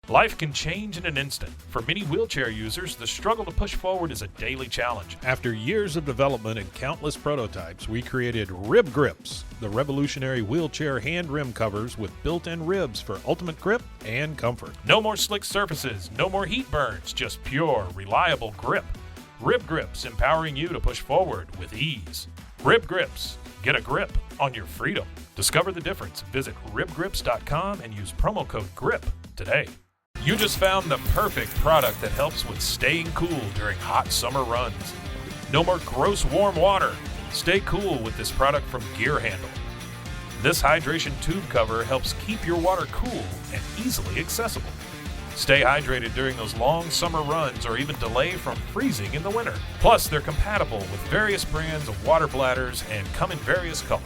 Life can change in an instant. For many wheelchair users, the struggle to push forward is a daily challenge. After years of development and countless prototypes, we created Rib Grips, the revolutionary wheelchair hand rim covers with built-in ribs for ultimate grip and comfort. No more slick surfaces, no more heat burns, just pure, reliable grip. Rib Grips, empowering you to push forward with ease. Rib Grips, get a grip on your freedom. Discover the difference. Visit ribgrips.com and use promo code GRIP today. You just found the perfect product that helps with staying cool during hot summer runs. No more gross warm water. Stay cool with this product from Gear Handle. This hydration tube cover helps keep your water cool and easily accessible. Stay hydrated during those long summer runs or even delay from freezing in the winter. Plus, they're compatible with various brands of water bladders and come in various colors.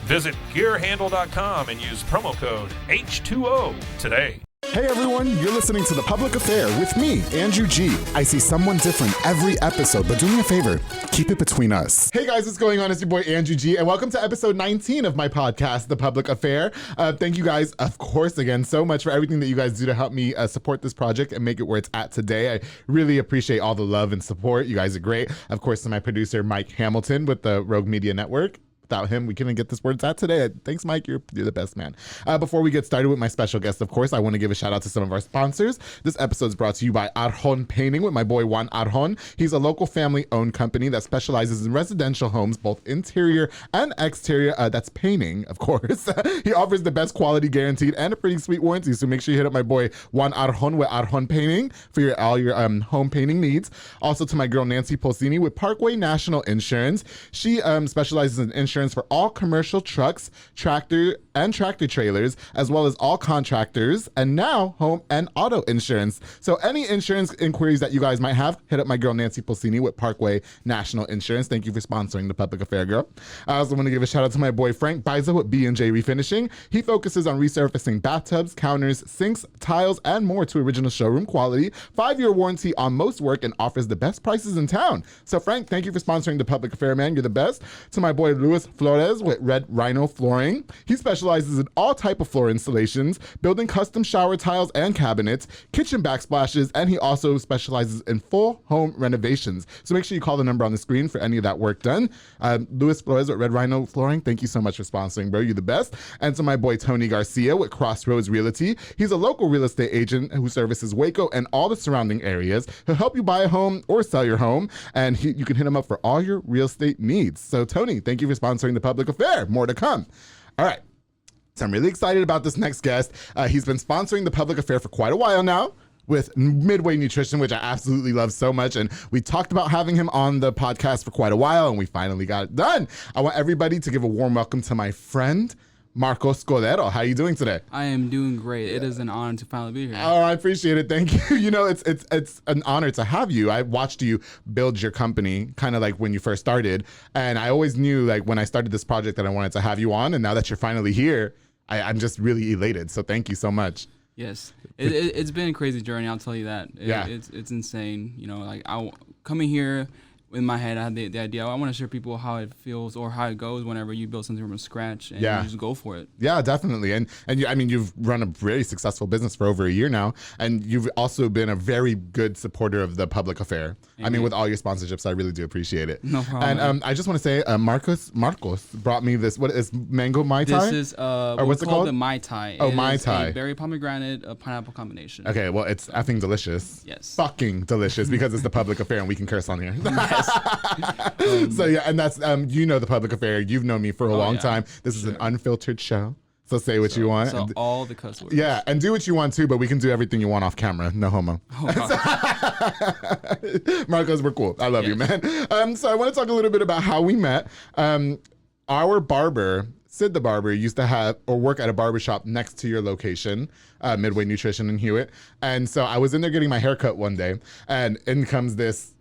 Visit gearhandle.com and use promo code H2O today. Hey everyone, you're listening to The Public Affair with me, Andrew G. I see someone different every episode, but do me a favor, keep it between us. Hey guys, what's going on? It's your boy Andrew G, and welcome to episode 19 of my podcast, The Public Affair. Thank you guys, of course, again, so much for everything that you guys do to help me support this project and make it where it's at today. I really appreciate all the love and support. You guys are great. Of course, to my producer, Mike Hamilton with the Rogue Media Network. Without him, we couldn't get this where it's at today. Thanks, Mike. You're the best, man. Before we get started with my special guest, of course, I want to give a shout out to some of our sponsors. This episode is brought to you by Arjon Painting with my boy Juan Arjon. He's a local family-owned company that specializes in residential homes, both interior and exterior. That's painting, of course. He offers the best quality guaranteed and a pretty sweet warranty. So make sure you hit up my boy Juan Arjon with Arjon Painting for all your home painting needs. Also to my girl Nancy Polsini with Parkway National Insurance. She specializes in insurance for all commercial trucks, tractor trailers, as well as all contractors, and now home and auto insurance. So any insurance inquiries that you guys might have, hit up my girl Nancy Polsini with Parkway National Insurance. Thank you for sponsoring The Public Affair, girl. I also want to give a shout out to my boy Frank Biza with B&J Refinishing. He focuses on resurfacing bathtubs, counters, sinks, tiles, and more to original showroom quality. 5-year warranty on most work and offers the best prices in town. So Frank, thank you for sponsoring The Public Affair, man. You're the best. To my boy Luis Flores with Red Rhino Flooring. He specializes in all type of floor installations, building custom shower tiles and cabinets, kitchen backsplashes, and he also specializes in full home renovations. So make sure you call the number on the screen for any of that work done. Luis Flores with Red Rhino Flooring, thank you so much for sponsoring, bro. You're the best. And to my boy Tony Garcia with Crossroads Realty. He's a local real estate agent who services Waco and all the surrounding areas. He'll help you buy a home or sell your home, and you can hit him up for all your real estate needs. So Tony, thank you for sponsoring The Public Affair. More to come. All right. So I'm really excited about this next guest. He's been sponsoring The Public Affair for quite a while now with Midway Nutrition, which I absolutely love so much. And we talked about having him on the podcast for quite a while, and we finally got it done. I want everybody to give a warm welcome to my friend, Marcos Cordero. How are you doing today? I am doing great. It is an honor to finally be here. Oh, I appreciate it. Thank you. You know, it's an honor to have you. I watched you build your company kind of like when you first started. And I always knew like when I started this project that I wanted to have you on. And now that you're finally here, I'm just really elated. So thank you so much. Yes. It's been a crazy journey. I'll tell you that. It's insane. You know, like coming here, in my head, I had the idea. I want to show people how it feels or how it goes whenever you build something from scratch and you just go for it. Yeah, definitely. And I mean, you've run a very successful business for over a year now, and you've also been a very good supporter of The Public Affair. Amen. I mean, with all your sponsorships, I really do appreciate it. No problem. And I just want to say, Marcos brought me this. What is mango Mai Tai? This is or what's it called? The Mai Tai. Oh, Mai Tai. Berry pomegranate, pineapple combination. Okay, well, it's effing delicious. Yes. Fucking delicious because it's The Public Affair and we can curse on here. So yeah, and that's you know The Public Affair. You've known me for a long time. This is an unfiltered show. So say what you want. So all the cuss words. Yeah, and do what you want too, but we can do everything you want off camera. No homo. Marcos, we're cool. I love you, man. So I want to talk a little bit about how we met. Our barber, Sid the barber, used to have or work at a barbershop next to your location, Midway Nutrition in Hewitt. And so I was in there getting my haircut one day, and in comes this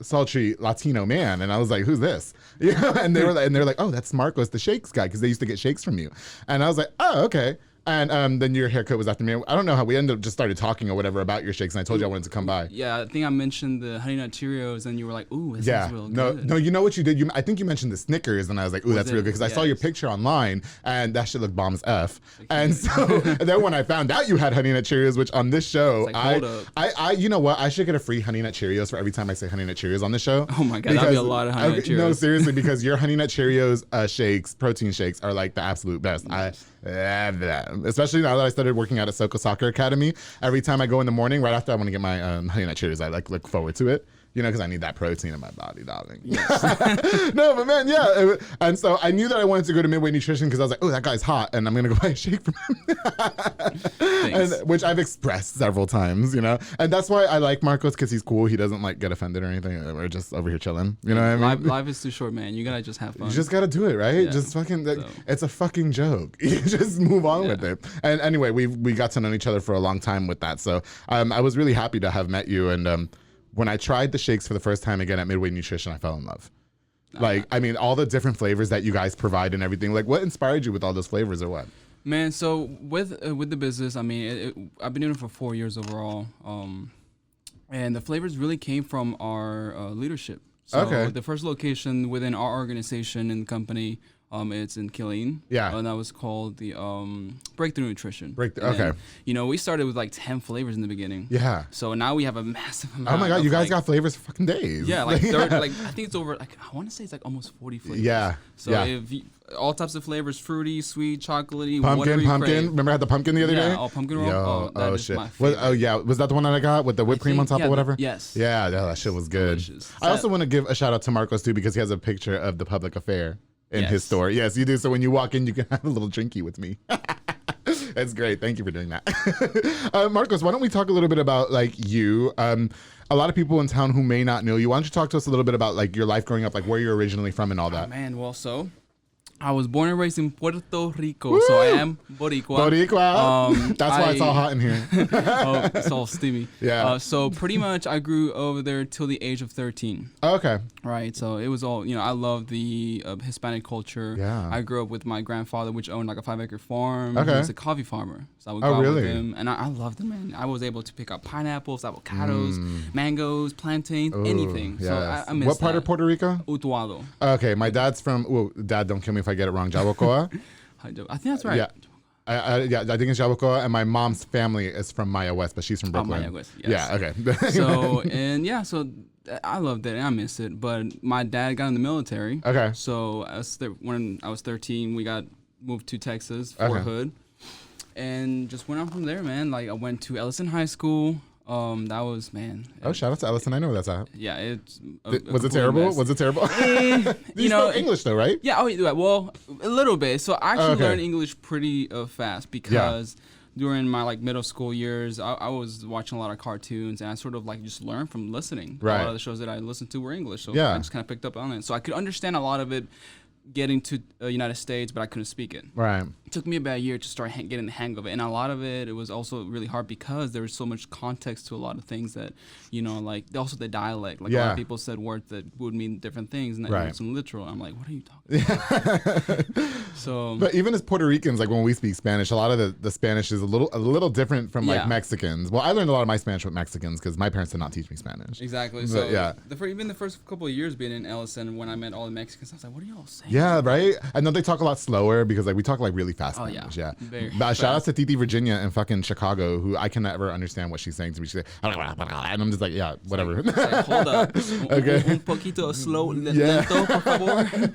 sultry Latino man, and I was like, "Who's this?" You know, and they were like, "Oh, that's Marcos, the shakes guy," because they used to get shakes from you. And I was like, "Oh, okay." And then your haircut was after me. I don't know how we ended up just started talking or whatever about your shakes, and I told you I wanted to come by. Yeah, I think I mentioned the Honey Nut Cheerios, and you were like, "Ooh, it sounds real good." No, you know what you did? I think you mentioned the Snickers, and I was like, "Ooh, that's real good," because I saw your picture online, and that shit looked bomb as F. And so, and then when I found out you had Honey Nut Cheerios, which on this show, I, you know what? I should get a free Honey Nut Cheerios for every time I say Honey Nut Cheerios on the show. Oh my God, that'd be a lot of Honey Nut Cheerios. No, seriously, because your Honey Nut Cheerios shakes, protein shakes, are like the absolute best. Especially now that I started working out at Soko Soccer Academy. Every time I go in the morning, right after I want to get my Honey Nut Cheerios, I like look forward to it. You know, because I need that protein in my body, darling. Yes. No, but man, yeah. And so I knew that I wanted to go to Midway Nutrition because I was like, oh, that guy's hot, and I'm going to go buy a shake from him. Which I've expressed several times, you know. And that's why I like Marcos, because he's cool. He doesn't like get offended or anything. We're just over here chilling. You know what I mean? Life is too short, man. You got to just have fun. You just got to do it, right? Yeah. Just fucking, it's a fucking joke. You just move on with it. And anyway, we got to know each other for a long time with that. So I was really happy to have met you. And when I tried the shakes for the first time again at Midway Nutrition, I fell in love. Like, I mean, all the different flavors that you guys provide and everything. Like, what inspired you with all those flavors or what? Man, so with the business, I mean, I've been doing it for 4 years overall. And the flavors really came from our leadership. So the first location within our organization and company, it's in Killeen. Yeah. And that was called the Breakthrough Nutrition. Okay. You know, we started with like 10 flavors in the beginning. Yeah. So now we have a massive amount. Oh my God, you guys got flavors for fucking days. Yeah, like I think it's over, like, I want to say it's like almost 40 flavors. Yeah. So if you, all types of flavors, fruity, sweet, chocolatey, pumpkin. Crave. Remember I had the pumpkin the other day? Yeah, pumpkin roll. That is shit. my favorite. Was that the one that I got with the whipped cream on top or whatever? Yes. Yeah, that shit was good. Delicious. I also want to give a shout out to Marcos too, because he has a picture of the Public Affair in his store. Yes, you do. So when you walk in, you can have a little drinky with me. That's great. Thank you for doing that. Marcos, why don't we talk a little bit about like you? A lot of people in town who may not know you. Why don't you talk to us a little bit about like your life growing up, like where you're originally from and all that? Man, well, so I was born and raised in Puerto Rico, Woo! So I am boricua. That's why it's all hot in here. It's all steamy. Yeah. So pretty much I grew over there till the age of 13. Okay. Right. So it was all, I love the Hispanic culture. Yeah. I grew up with my grandfather, which owned like a 5-acre farm. Okay. He was a coffee farmer. So I would go out with him. And I loved him, man. I was able to pick up pineapples, avocados, mangoes, plantains, anything. Yes. So I miss What part of Puerto Rico? Utuado. Okay. My dad's from, Dad, don't kill me if I get it wrong, Jabocoa. I think that's right. Yeah. I think it's Jabocoa, and my mom's family is from Maya West, but she's from Brooklyn. Maya West, yes. Yeah, okay. So I loved it and I miss it, but my dad got in the military. Okay. So when I was 13, we got moved to Texas, Fort Hood, and just went on from there, man. Like I went to Ellison High School. That was, man. Oh, shout out to Ellison. I know where that's at. Yeah, it's. Was it terrible? Mess. Was it terrible? You know English though, right? Yeah. Well, a little bit. So I actually learned English pretty fast because during my like middle school years, I was watching a lot of cartoons and I sort of like just learned from listening. Right. A lot of the shows that I listened to were English, so I just kind of picked up on it. So I could understand a lot of it getting to the United States, but I couldn't speak it. Right. It took me about a year to start getting the hang of it. And a lot of it was also really hard because there was so much context to a lot of things that, like also the dialect. Like a lot of people said words that would mean different things and that wasn't literal. I'm like, what are you talking about? So, but even as Puerto Ricans, like when we speak Spanish, a lot of the Spanish is a little different from like Mexicans. Well, I learned a lot of my Spanish with Mexicans because my parents did not teach me Spanish. Exactly. But, so even the first couple of years being in Ellison, when I met all the Mexicans, I was like, what are y'all saying? Yeah, right? I know they talk a lot slower because like we talk like really fast Spanish. Yeah. But shout out to Titi Virginia in fucking Chicago, who I can never understand what she's saying to me. She's like, and I'm just like, yeah, whatever. Like, hold up. Okay. Un poquito slow, lento, por favor.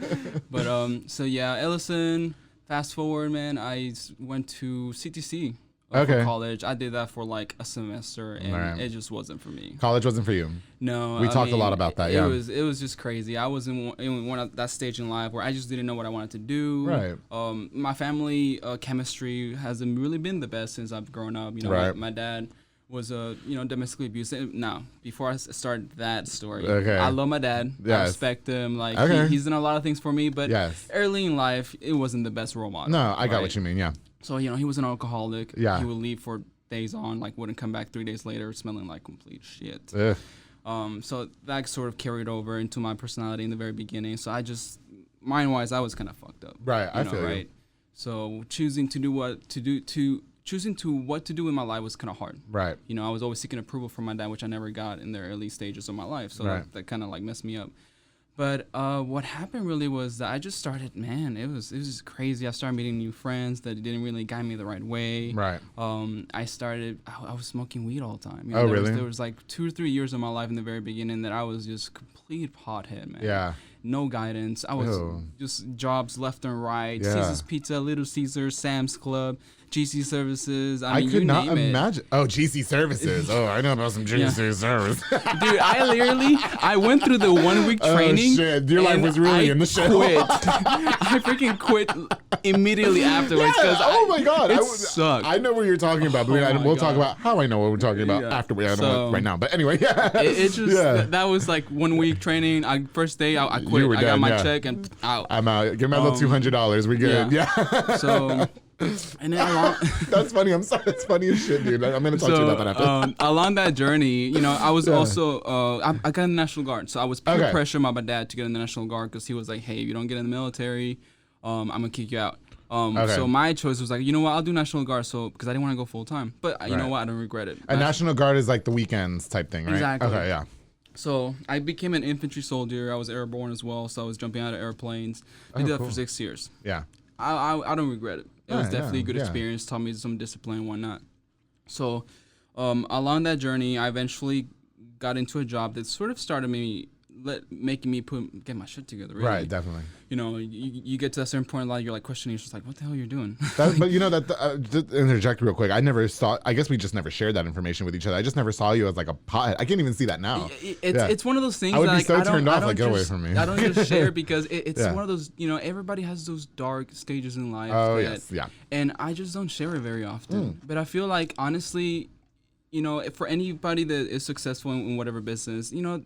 But Ellison. Fast forward, man. I went to CTC. For college. I did that for like a semester and it just wasn't for me. College wasn't for you? No. We talked a lot about that, It was just crazy. I was in one of that stage in life where I just didn't know what I wanted to do. Right. My family chemistry hasn't really been the best since I've grown up. My dad was domestically abusive. Now, before I start that story, I love my dad. I respect him. Like he's done a lot of things for me, but early in life, it wasn't the best role model. No, I got what you mean, yeah. So, he was an alcoholic. Yeah. He would leave for days on, like wouldn't come back 3 days later smelling like complete shit. So that sort of carried over into my personality in the very beginning. So I just, mind-wise, I was kind of fucked up. Right, I feel right? So choosing what to do in my life was kind of hard. Right. You know, I was always seeking approval from my dad, which I never got in the early stages of my life. So that kind of like messed me up. But what happened really was that I just started, man, it was just crazy. I started meeting new friends that didn't really guide me the right way. Right. I was smoking weed all the time. You know, there really? There was like 2 or 3 years of my life in the very beginning that I was just complete pothead, man. Yeah. No guidance. I was just jobs left and right. Yeah. Caesar's Pizza, Little Caesars, Sam's Club, GC Services. I mean, could not imagine. Oh, GC Services. Oh, I know about some GC Services. Dude, I went through the 1 week training. Oh, shit. Your life was really in the shit. I freaking quit immediately afterwards. Yeah. Oh, my God. It sucked. I know what you're talking about, but we'll talk about how I know what we're talking about after we right now. But anyway, It just, that was like 1 week training. First day, I quit. I got my check and out. I'm out. Give me a little $200. We good. Yeah. So... And then that's funny. I'm sorry. That's funny as shit, dude. I'm gonna talk to you about that after. Along that journey, you know, I was also I got in the National Guard, so I was peer pressured by my dad to get in the National Guard because he was like, "Hey, if you don't get in the military, I'm gonna kick you out." So my choice was like, you know what, I'll do National Guard, because I didn't want to go full time. But you know what, I don't regret it. A National Guard is like the weekends type thing, right? Exactly. Okay, yeah. So I became an infantry soldier. I was airborne as well, so I was jumping out of airplanes. I did that for 6 years. Yeah. I don't regret it. It was definitely a good experience, taught me some discipline and whatnot. So along that journey, I eventually got into a job that sort of started making me get my shit together, really. Right, definitely. You know, you get to a certain point in life, you're like questioning, you're just like, what the hell are you doing? But you know, just interject real quick. I guess we just never shared that information with each other. I just never saw you as like a pothead. I can't even see that now. It's one of those things I would be like, so turned off, like, get away from me. I don't just share because it's one of those, you know, everybody has those dark stages in life. Oh, yes, yeah. And I just don't share it very often. But I feel like, honestly, you know, for anybody that is successful in whatever business, you know,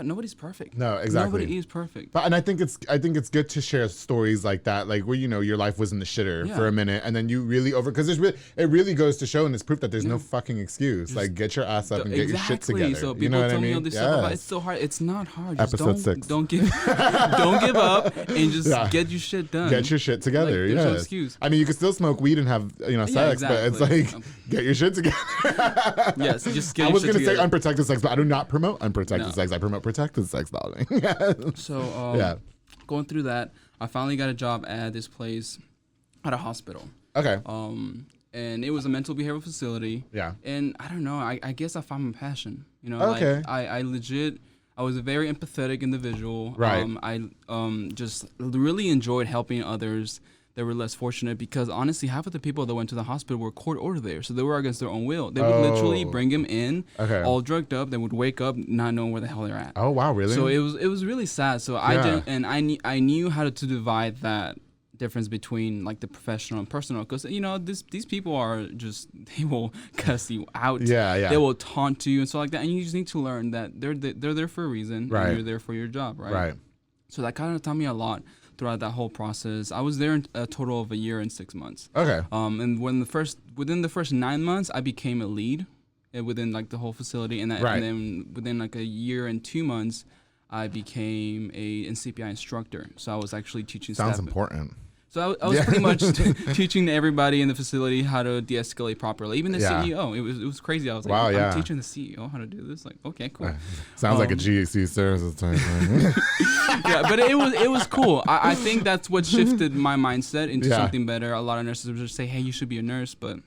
nobody's perfect. No, exactly. Nobody is perfect. And I think it's good to share stories like that, like where, you know, your life was in the shitter for a minute, and then you really because it really goes to show, and it's proof that there's no fucking excuse. Like, get your ass up and get your shit together. So people you know what tell I mean? me all this stuff about it's so hard. It's not hard. Just Episode 6. Don't give up and just get your shit done. Get your shit together. Like, there's no excuse. I mean, you can still smoke weed and have, you know, sex, but it's like, get your shit together. Yes, just get I was going to say unprotected sex, but I do not promote unprotected sex. I promote protected sex, darling. So, going through that, I finally got a job at this place at a hospital. Okay. And it was a mental behavioral facility. Yeah. And I don't know, I guess I found my passion. You know, okay. like I was a very empathetic individual. Right. I just really enjoyed helping others that were less fortunate, because honestly, half of the people that went to the hospital were court ordered there, so they were against their own will. They would literally bring them in, all drugged up. They would wake up not knowing where the hell they're at. Oh wow, really? So it was really sad. So I knew how to divide that difference between like the professional and personal, because you know these people are just, they will cuss you out. Yeah. They will taunt you and stuff like that, and you just need to learn that they're there for a reason. Right. And you're there for your job. Right. Right. So that kind of taught me a lot throughout that whole process. I was there a total of 1 year and 6 months. Okay. And within the first 9 months, I became a lead within like the whole facility, and then within like 1 year and 2 months, I became a CPI instructor. So I was actually teaching staff. Sounds important. So I was pretty much teaching everybody in the facility how to de-escalate properly. Even the CEO, it was crazy. I was like, I'm teaching the CEO how to do this. Like, okay, cool. Sounds like a GAC services type thing. Yeah, but it was cool. I think that's what shifted my mindset into something better. A lot of nurses would just say, hey, you should be a nurse, but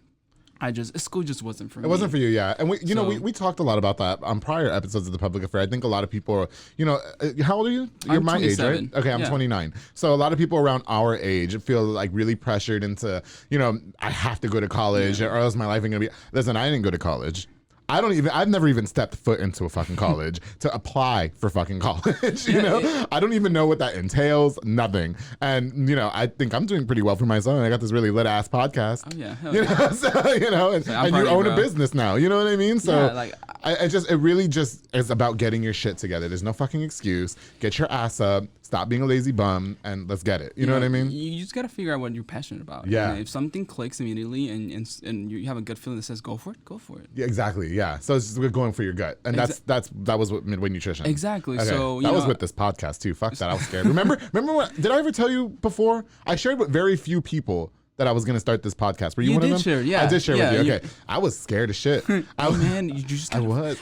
school just wasn't for me. It wasn't for you, yeah. And we talked a lot about that on prior episodes of The Public Affair. I think a lot of people, you know, how old are you? You're I'm my 27. age, right? Okay, I'm 29. So a lot of people around our age feel like really pressured into, you know, I have to go to college or else my life ain't gonna be. Listen, I didn't go to college. I've never even stepped foot into a fucking college to apply for fucking college, you know? I don't even know what that entails, nothing. And, you know, I think I'm doing pretty well for myself. I got this really lit ass podcast. Oh, yeah. You know, so, you know, and you own a business now, you know what I mean? So it really just is about getting your shit together. There's no fucking excuse. Get your ass up, stop being a lazy bum, and let's get it. You know what I mean? You just got to figure out what you're passionate about. Yeah. And if something clicks immediately and you have a gut feeling that says go for it, go for it. Yeah, exactly. Yeah. So it's just going for your gut. And that was what Midway Nutrition. Exactly. Okay. So that was with this podcast too. Fuck that. I was scared. Remember what, did I ever tell you before? I shared with very few people that I was going to start this podcast. Were you one of them? Share, yeah. I did share with you. Okay. You, I was scared as shit. I was.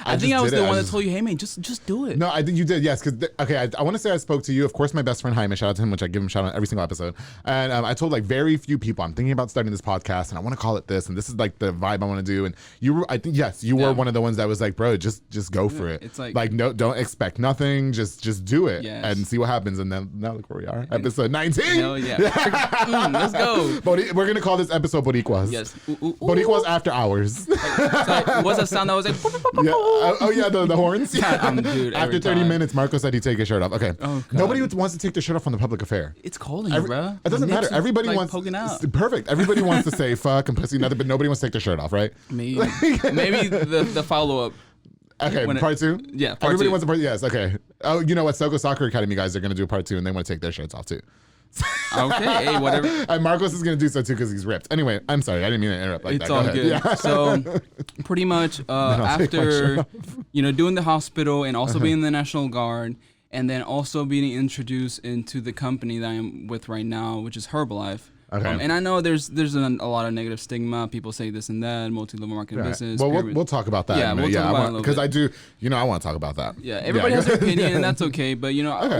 I think I was the one that told you, hey man, just do it. No, I think you did. Yes. Because, I want to say I spoke to you. Of course, my best friend Jaime, shout out to him, which I give him a shout out every single episode. And I told like very few people, I'm thinking about starting this podcast and I want to call it this. And this is like the vibe I want to do. And you were, I think, yes, you were one of the ones that was like, bro, just go for it. It's like no, don't expect nothing. Just do it and see what happens. And then now look where we are. Episode 19. Hell yeah. Let's go. We're going to call this episode Boricuas. Yes. Boricuas after hours. What's the sound that was like? Yeah. Oh yeah, the horns. Yeah, dude, after 30 minutes, Marco said he'd take his shirt off. Okay. Oh, nobody wants to take their shirt off on the public affair. It's cold in here, bro. It doesn't matter. Everybody like wants poking out. Perfect. Everybody wants to say fuck and pussy, nothing, but nobody wants to take their shirt off, right? Maybe the follow up. Okay, part 2? Yeah, everybody wants a part. Yes, okay. Oh, you know what? Soko Soccer Academy guys are going to do a part 2 and they want to take their shirts off too. Okay, hey, whatever. And Marcos is going to do so too because he's ripped. Anyway, I'm sorry. I didn't mean to interrupt like it's that. All good. Yeah. So pretty much after, doing the hospital and also being in the National Guard and then also being introduced into the company that I'm with right now, which is Herbalife. Okay. And I know there's a lot of negative stigma. People say this and that, multi-level marketing business. Well, we'll talk about that. Yeah, we'll talk about it because I do. I want to talk about that. Yeah, everybody has their opinion, and that's okay. But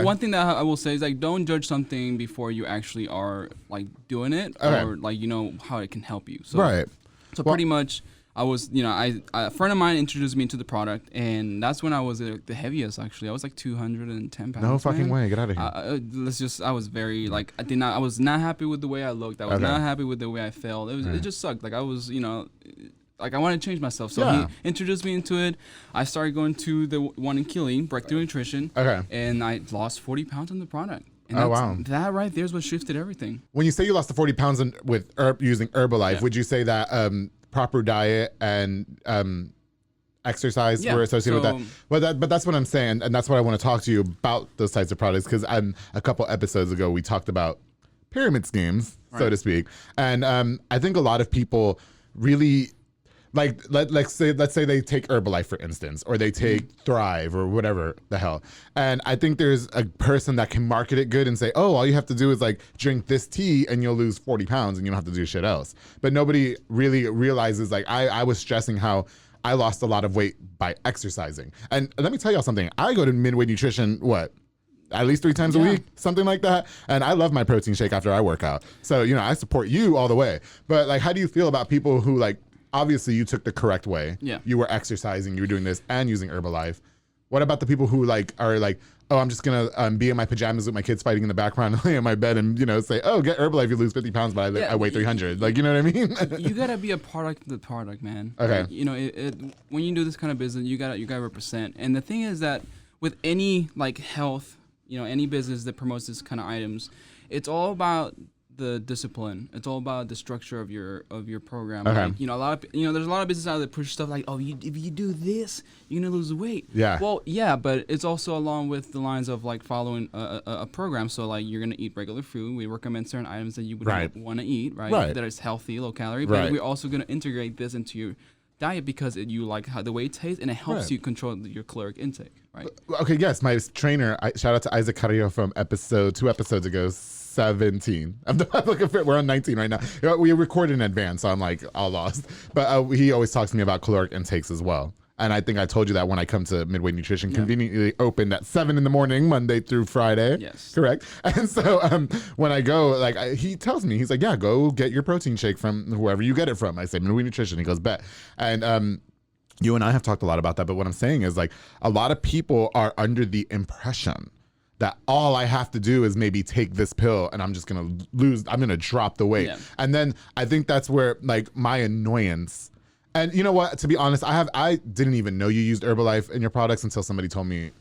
one thing that I will say is like, don't judge something before you actually are like doing it, or like how it can help you. So, right. So pretty much, I was, a friend of mine introduced me to the product, and that's when I was the heaviest. Actually, I was like 210 pounds. No fucking way! Get out of here. I was very like I was not happy with the way I looked. I was not happy with the way I felt. It just sucked. Like I was, like I wanted to change myself. So he introduced me into it. I started going to the one in Keeling, Breakthrough Nutrition. Okay. And I lost 40 pounds on the product. And that right there is what shifted everything. When you say you lost the 40 pounds with using Herbalife, would you say that proper diet and exercise were associated with that? But that's what I'm saying, and that's what I want to talk to you about those types of products, because a couple episodes ago we talked about pyramid schemes, so to speak, and I think a lot of people really like let's say they take Herbalife for instance, or they take Thrive or whatever the hell, and I think there's a person that can market it good and say, oh, all you have to do is like drink this tea and you'll lose 40 pounds and you don't have to do shit else. But nobody really realizes, like I was stressing how I lost a lot of weight by exercising. And let me tell y'all something. I go to Midway Nutrition at least 3 times a week, something like that. And I love my protein shake after I work out. So, I support you all the way. But like, how do you feel about people who like, obviously you took the correct way. Yeah. You were exercising, you were doing this and using Herbalife. What about the people who like are like, oh, I'm just gonna be in my pajamas with my kids fighting in the background and lay in my bed and say, oh, get Herbalife, you lose 50 pounds, but I weigh 300. Like, you know what I mean? You gotta be a product of the product, man. Okay. Like, when you do this kind of business, you gotta represent. And the thing is that with any like health, any business that promotes this kind of items, it's all about the discipline. It's all about the structure of your program. Okay. Like, there's a lot of businesses out there that push stuff like, oh, if you do this, you're gonna lose weight. Yeah. Well, yeah, but it's also along with the lines of like following a program. So like you're gonna eat regular food. We recommend certain items that you would want to eat, right? That is healthy, low calorie. But we're also gonna integrate this into your diet because you like how the way it tastes and it helps you control your caloric intake, right? Okay. Yes, my trainer. Shout out to Isaac Carrillo from 2 episodes ago. 17. We're on 19 right now. We record in advance, so I'm like all lost. But he always talks to me about caloric intakes as well. And I think I told you that when I come to Midway Nutrition, conveniently opened at 7 in the morning, Monday through Friday. Yes. Correct. And so when I go, like he tells me, he's like, yeah, go get your protein shake from whoever you get it from. I say Midway Nutrition. He goes, bet. And you and I have talked a lot about that. But what I'm saying is like a lot of people are under the impression that all I have to do is maybe take this pill and I'm just gonna drop the weight. Yeah. And then I think that's where like my annoyance, and you know what, to be honest, I didn't even know you used Herbalife in your products until somebody told me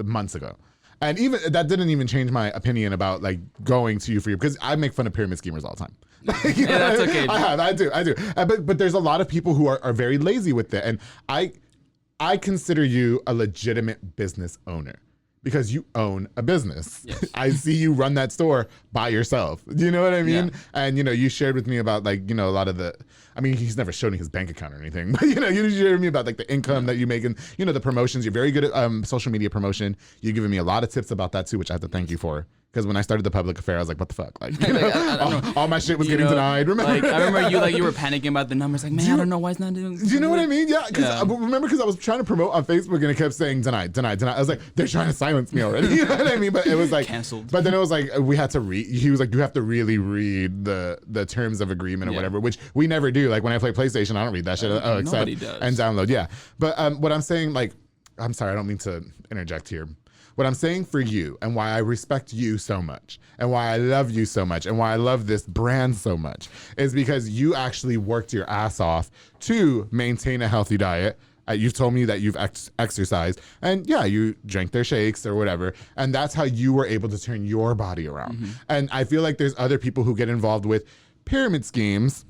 months ago. And even that didn't even change my opinion about like going to you for your, because I make fun of pyramid schemers all the time. That's okay. I do. But there's a lot of people who are very lazy with it. And I consider you a legitimate business owner. Because you own a business. Yes. I see you run that store by yourself. Do you know what I mean? Yeah. And you shared with me about like, a lot of the I mean, he's never showed me his bank account or anything, but you hear me about like the income that you make and, the promotions. You're very good at social media promotion. You've given me a lot of tips about that too, which I have to thank you for. Because when I started the public affair, I was like, what the fuck? Like, all my shit was getting denied. Remember? Like, I remember you were panicking about the numbers. Like, man, I don't know why it's not doing. Do you know what I mean? Yeah. Remember, because I was trying to promote on Facebook and it kept saying denied. I was like, they're trying to silence me already. You know what I mean? But it was like canceled. But then it was like we had to read. He was like, you have to really read the terms of agreement or whatever, which we never do. Like when I play PlayStation, I don't read that shit. Nobody does. And download. Yeah. But what I'm saying, like, I'm sorry, I don't mean to interject here. What I'm saying for you and why I respect you so much and why I love you so much and why I love this brand so much is because you actually worked your ass off to maintain a healthy diet. You've told me that you've exercised and you drank their shakes or whatever. And that's how you were able to turn your body around. Mm-hmm. And I feel like there's other people who get involved with pyramid schemes,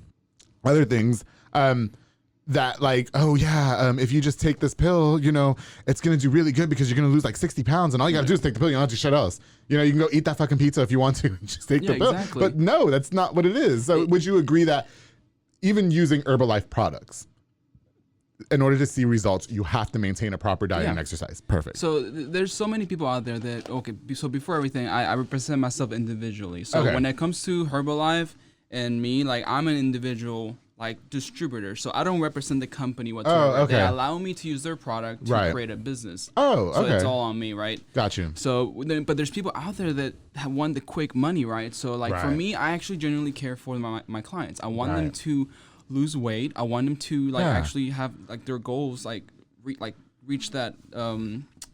other things, that like, if you just take this pill, it's going to do really good because you're going to lose like 60 pounds and all you got to do is take the pill. You don't have to do shit else. You can go eat that fucking pizza if you want to. Just take the pill. Exactly. But no, that's not what it is. So would you agree that even using Herbalife products, in order to see results, you have to maintain a proper diet and exercise? Perfect. So there's so many people out there that, so before everything, I represent myself individually. So when it comes to Herbalife and me, like I'm an individual like distributor, so I don't represent the company whatsoever. They allow me to use their product to create a business. So it's all on me, right? Got you. So, but there's people out there that want the quick money, right? So like for me, I actually genuinely care for my clients. I want them to lose weight. I want them to actually have like their goals, reach that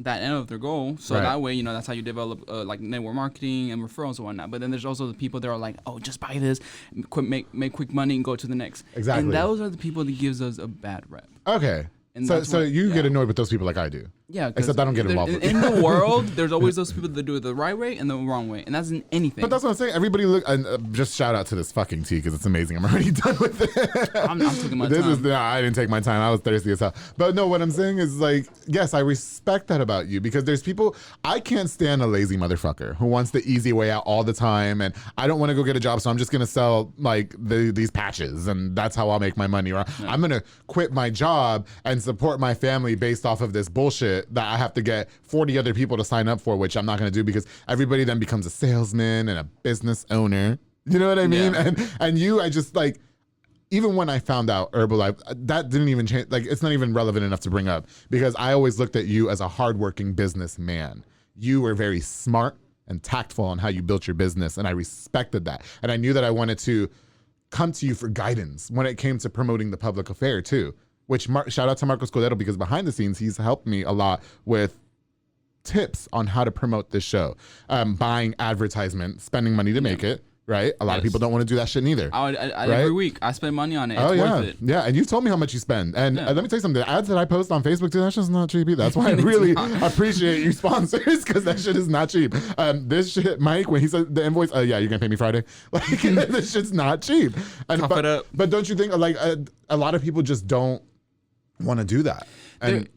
that end of their goal. So that way, that's how you develop like network marketing and referrals and whatnot. But then there's also the people that are like, oh, just buy this, make quick money and go to the next. Exactly. And those are the people that gives us a bad rep. Okay. And so you get annoyed with those people like I do. Yeah. Except I don't get involved with in the world, there's always those people that do it the right way and the wrong way. And that's in anything. But that's what I'm saying. Everybody just shout out to this fucking tea because it's amazing. I'm already done with it. I'm taking my time. I didn't take my time. I was thirsty as hell. But no, what I'm saying is like, yes, I respect that about you because there's people, I can't stand a lazy motherfucker who wants the easy way out all the time. And I don't want to go get a job, so I'm just going to sell like these patches and that's how I'll make my money. Or I'm going to quit my job and support my family based off of this bullshit that I have to get 40 other people to sign up for, which I'm not going to do because everybody then becomes a salesman and a business owner. You know what I mean? Yeah. And you, I just like, even when I found out Herbalife, that didn't even change. Like, it's not even relevant enough to bring up because I always looked at you as a hardworking businessman. You were very smart and tactful on how you built your business. And I respected that. And I knew that I wanted to come to you for guidance when it came to promoting the public affair too. Which shout out to Marcos Cordero because behind the scenes, he's helped me a lot with tips on how to promote this show. Buying advertisement, spending money to make it, right? A lot of people don't want to do that shit neither. Every week, I spend money on it. It's worth it. Yeah, and you've told me how much you spend. And let me tell you something. The ads that I post on Facebook, dude, that shit's not cheap either. That's why I really appreciate you sponsors because that shit is not cheap. This shit, Mike, when he said the invoice, you're going to pay me Friday? Like, this shit's not cheap. Cough it up. But don't you think, like, a lot of people just don't want to do that? And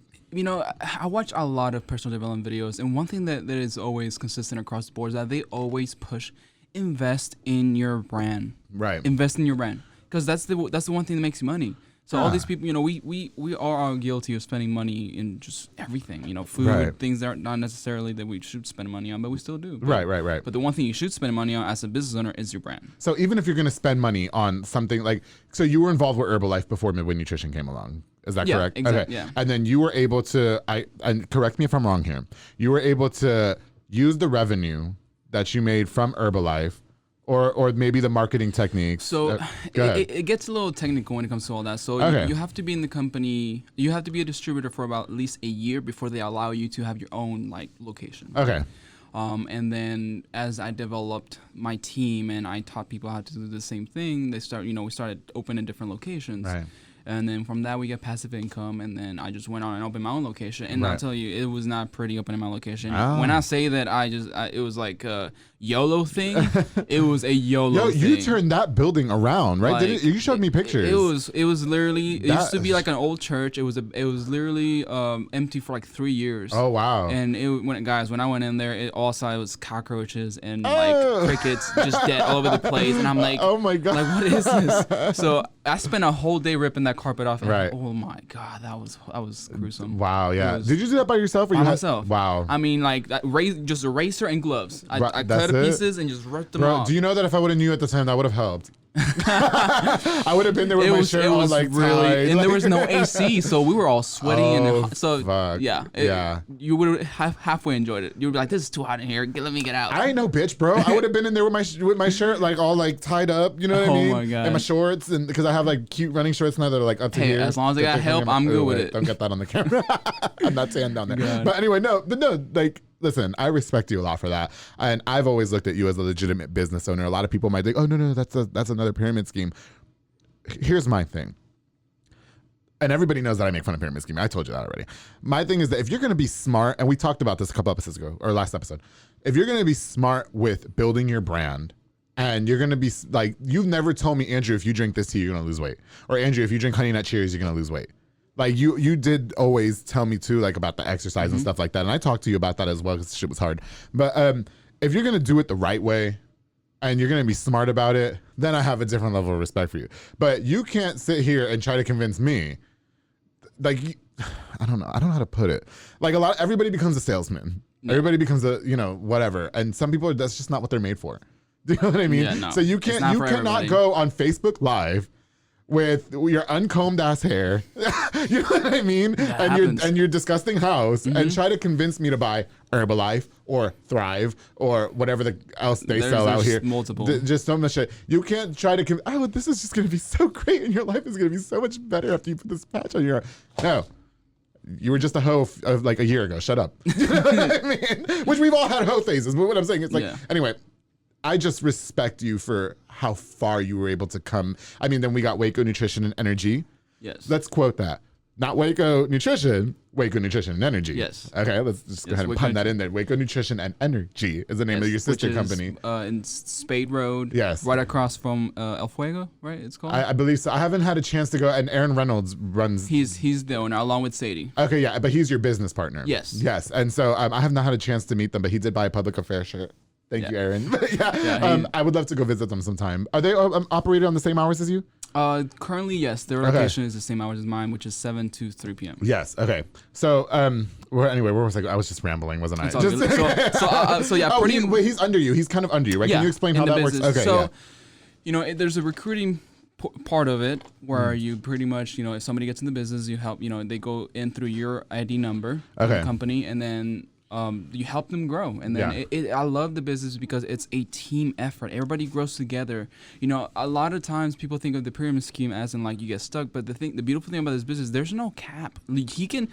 I watch a lot of personal development videos, and one thing that is always consistent across the board is that they always push invest in your brand. Right. Invest in your brand because that's the one thing that makes you money. So all these people, we are guilty of spending money in just everything. Food, things that are not necessarily that we should spend money on, but we still do. But, right. But the one thing you should spend money on as a business owner is your brand. So even if you're going to spend money on something like, so you were involved with Herbalife before Midway Nutrition came along. Is that correct? Exactly. Okay. Yeah. And then you were able to, and correct me if I'm wrong here, you were able to use the revenue that you made from Herbalife or maybe the marketing techniques. So it gets a little technical when it comes to all that. So you have to be in the company, you have to be a distributor for about at least a year before they allow you to have your own location. Okay. And then as I developed my team and I taught people how to do the same thing, we started opening different locations. Right. And then from that, we get passive income. And then I just went on and opened my own location. And I'll tell you, it was not pretty opening my location. When I say that it was like a YOLO thing, it was a YOLO thing. You turned that building around, right? You showed me pictures. It was literally, it used to be like an old church. It was literally empty for like 3 years. Oh, wow. And when I went in there, it was cockroaches and crickets just dead all over the place. And I'm like, oh my God. Like, what is this? So I spent a whole day ripping that carpet off. And Right. oh my God, that was gruesome. Wow. Yeah. Did you do that by yourself? Or By you myself. Wow. I mean, like just eraser and gloves. I cut that's the it? pieces and just ripped them Bro, off. do you know that if I would have knew at the time, that would have helped? I would have been there with my shirt on, like, tied. And there was no AC, so we were all sweaty and so fuck. yeah. You would have halfway enjoyed it. You would be like, "This is too hot in here. Let me get out." I ain't no bitch, bro. I would have been in there with my shirt like all like tied up, you know what I mean? Oh my God. And my shorts, and because I have like cute running shorts now that are like up to Hey, here. as long as I got help, I'm good with it. Don't get that on the camera. I'm not saying down there. God. But anyway, no, like. Listen, I respect you a lot for that, and I've always looked at you as a legitimate business owner. A lot of people might think, "Oh no, that's another pyramid scheme." Here's my thing, and everybody knows that I make fun of pyramid scheme. I told you that already. My thing is that if you're going to be smart, and we talked about this a couple episodes ago or last episode, if you're going to be smart with building your brand, and you're going to be like, you've never told me, Andrew, if you drink this tea, you're going to lose weight, or Andrew, if you drink Honey Nut Cheerios, you're going to lose weight. Like you did always tell me too, like about the exercise and stuff like that. And I talked to you about that as well because shit was hard. But if you're going to do it the right way and you're going to be smart about it, then I have a different level of respect for you. But you can't sit here and try to convince me. Like, I don't know how to put it. Like everybody becomes a salesman. No. Everybody becomes a, whatever. And some people, that's just not what they're made for. Do you know what I mean? Yeah, no. So you cannot go on Facebook Live with your uncombed ass hair, you know what I mean, and your disgusting house, and try to convince me to buy Herbalife or Thrive or whatever else they sell out here. Multiple, just so much shit. You can't try to. This is just gonna be so great, and your life is gonna be so much better after you put this patch on your. No. You were just a hoe of like a year ago. Shut up. You know what I mean? Which we've all had hoe phases. But what I'm saying is like, anyway. I just respect you for how far you were able to come. I mean, then we got Waco Nutrition and Energy. Yes. Let's quote that. Not Waco Nutrition, Waco Nutrition and Energy. Yes. Okay, let's just go ahead and pun that in there. Waco Nutrition and Energy is the name of your sister company. In Spade Road. Yes. Right across from El Fuego, right? It's called? I believe so. I haven't had a chance to go, and Aaron Reynolds runs. He's the owner along with Sadie. Okay, yeah, but he's your business partner. Yes. Yes, and so I have not had a chance to meet them, but he did buy a public affairs shirt. Thank you, Aaron. I would love to go visit them sometime. Are they operated on the same hours as you? Currently, yes. Their location is the same hours as mine, which is 7 to 3 p.m. Yes. Okay. So, anyway, where was I? I was just rambling, wasn't I? So yeah. Wait, he's under you. He's kind of under you, right? Yeah, Can you explain how that works? Okay. So, there's a recruiting part of it where you pretty much, if somebody gets in the business, you help. They go in through your ID number, the company, and then. You help them grow, and then I love the business because it's a team effort. Everybody grows together. A lot of times people think of the pyramid scheme as in like you get stuck, but the beautiful thing about this business, there's no cap. Like, he can,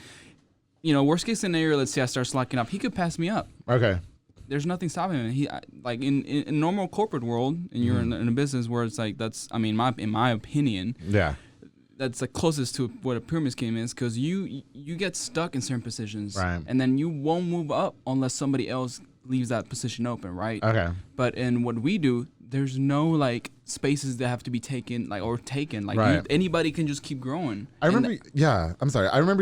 worst case scenario, let's say I start slacking up, he could pass me up. Okay. There's nothing stopping him. He like in normal corporate world, and you're in a business where it's like in my opinion. Yeah. That's the closest to what a pyramid scheme is, because you get stuck in certain positions, right? And then you won't move up unless somebody else leaves that position open, right? Okay. But in what we do, there's no like spaces that have to be taken, right. Anybody can just keep growing. I remember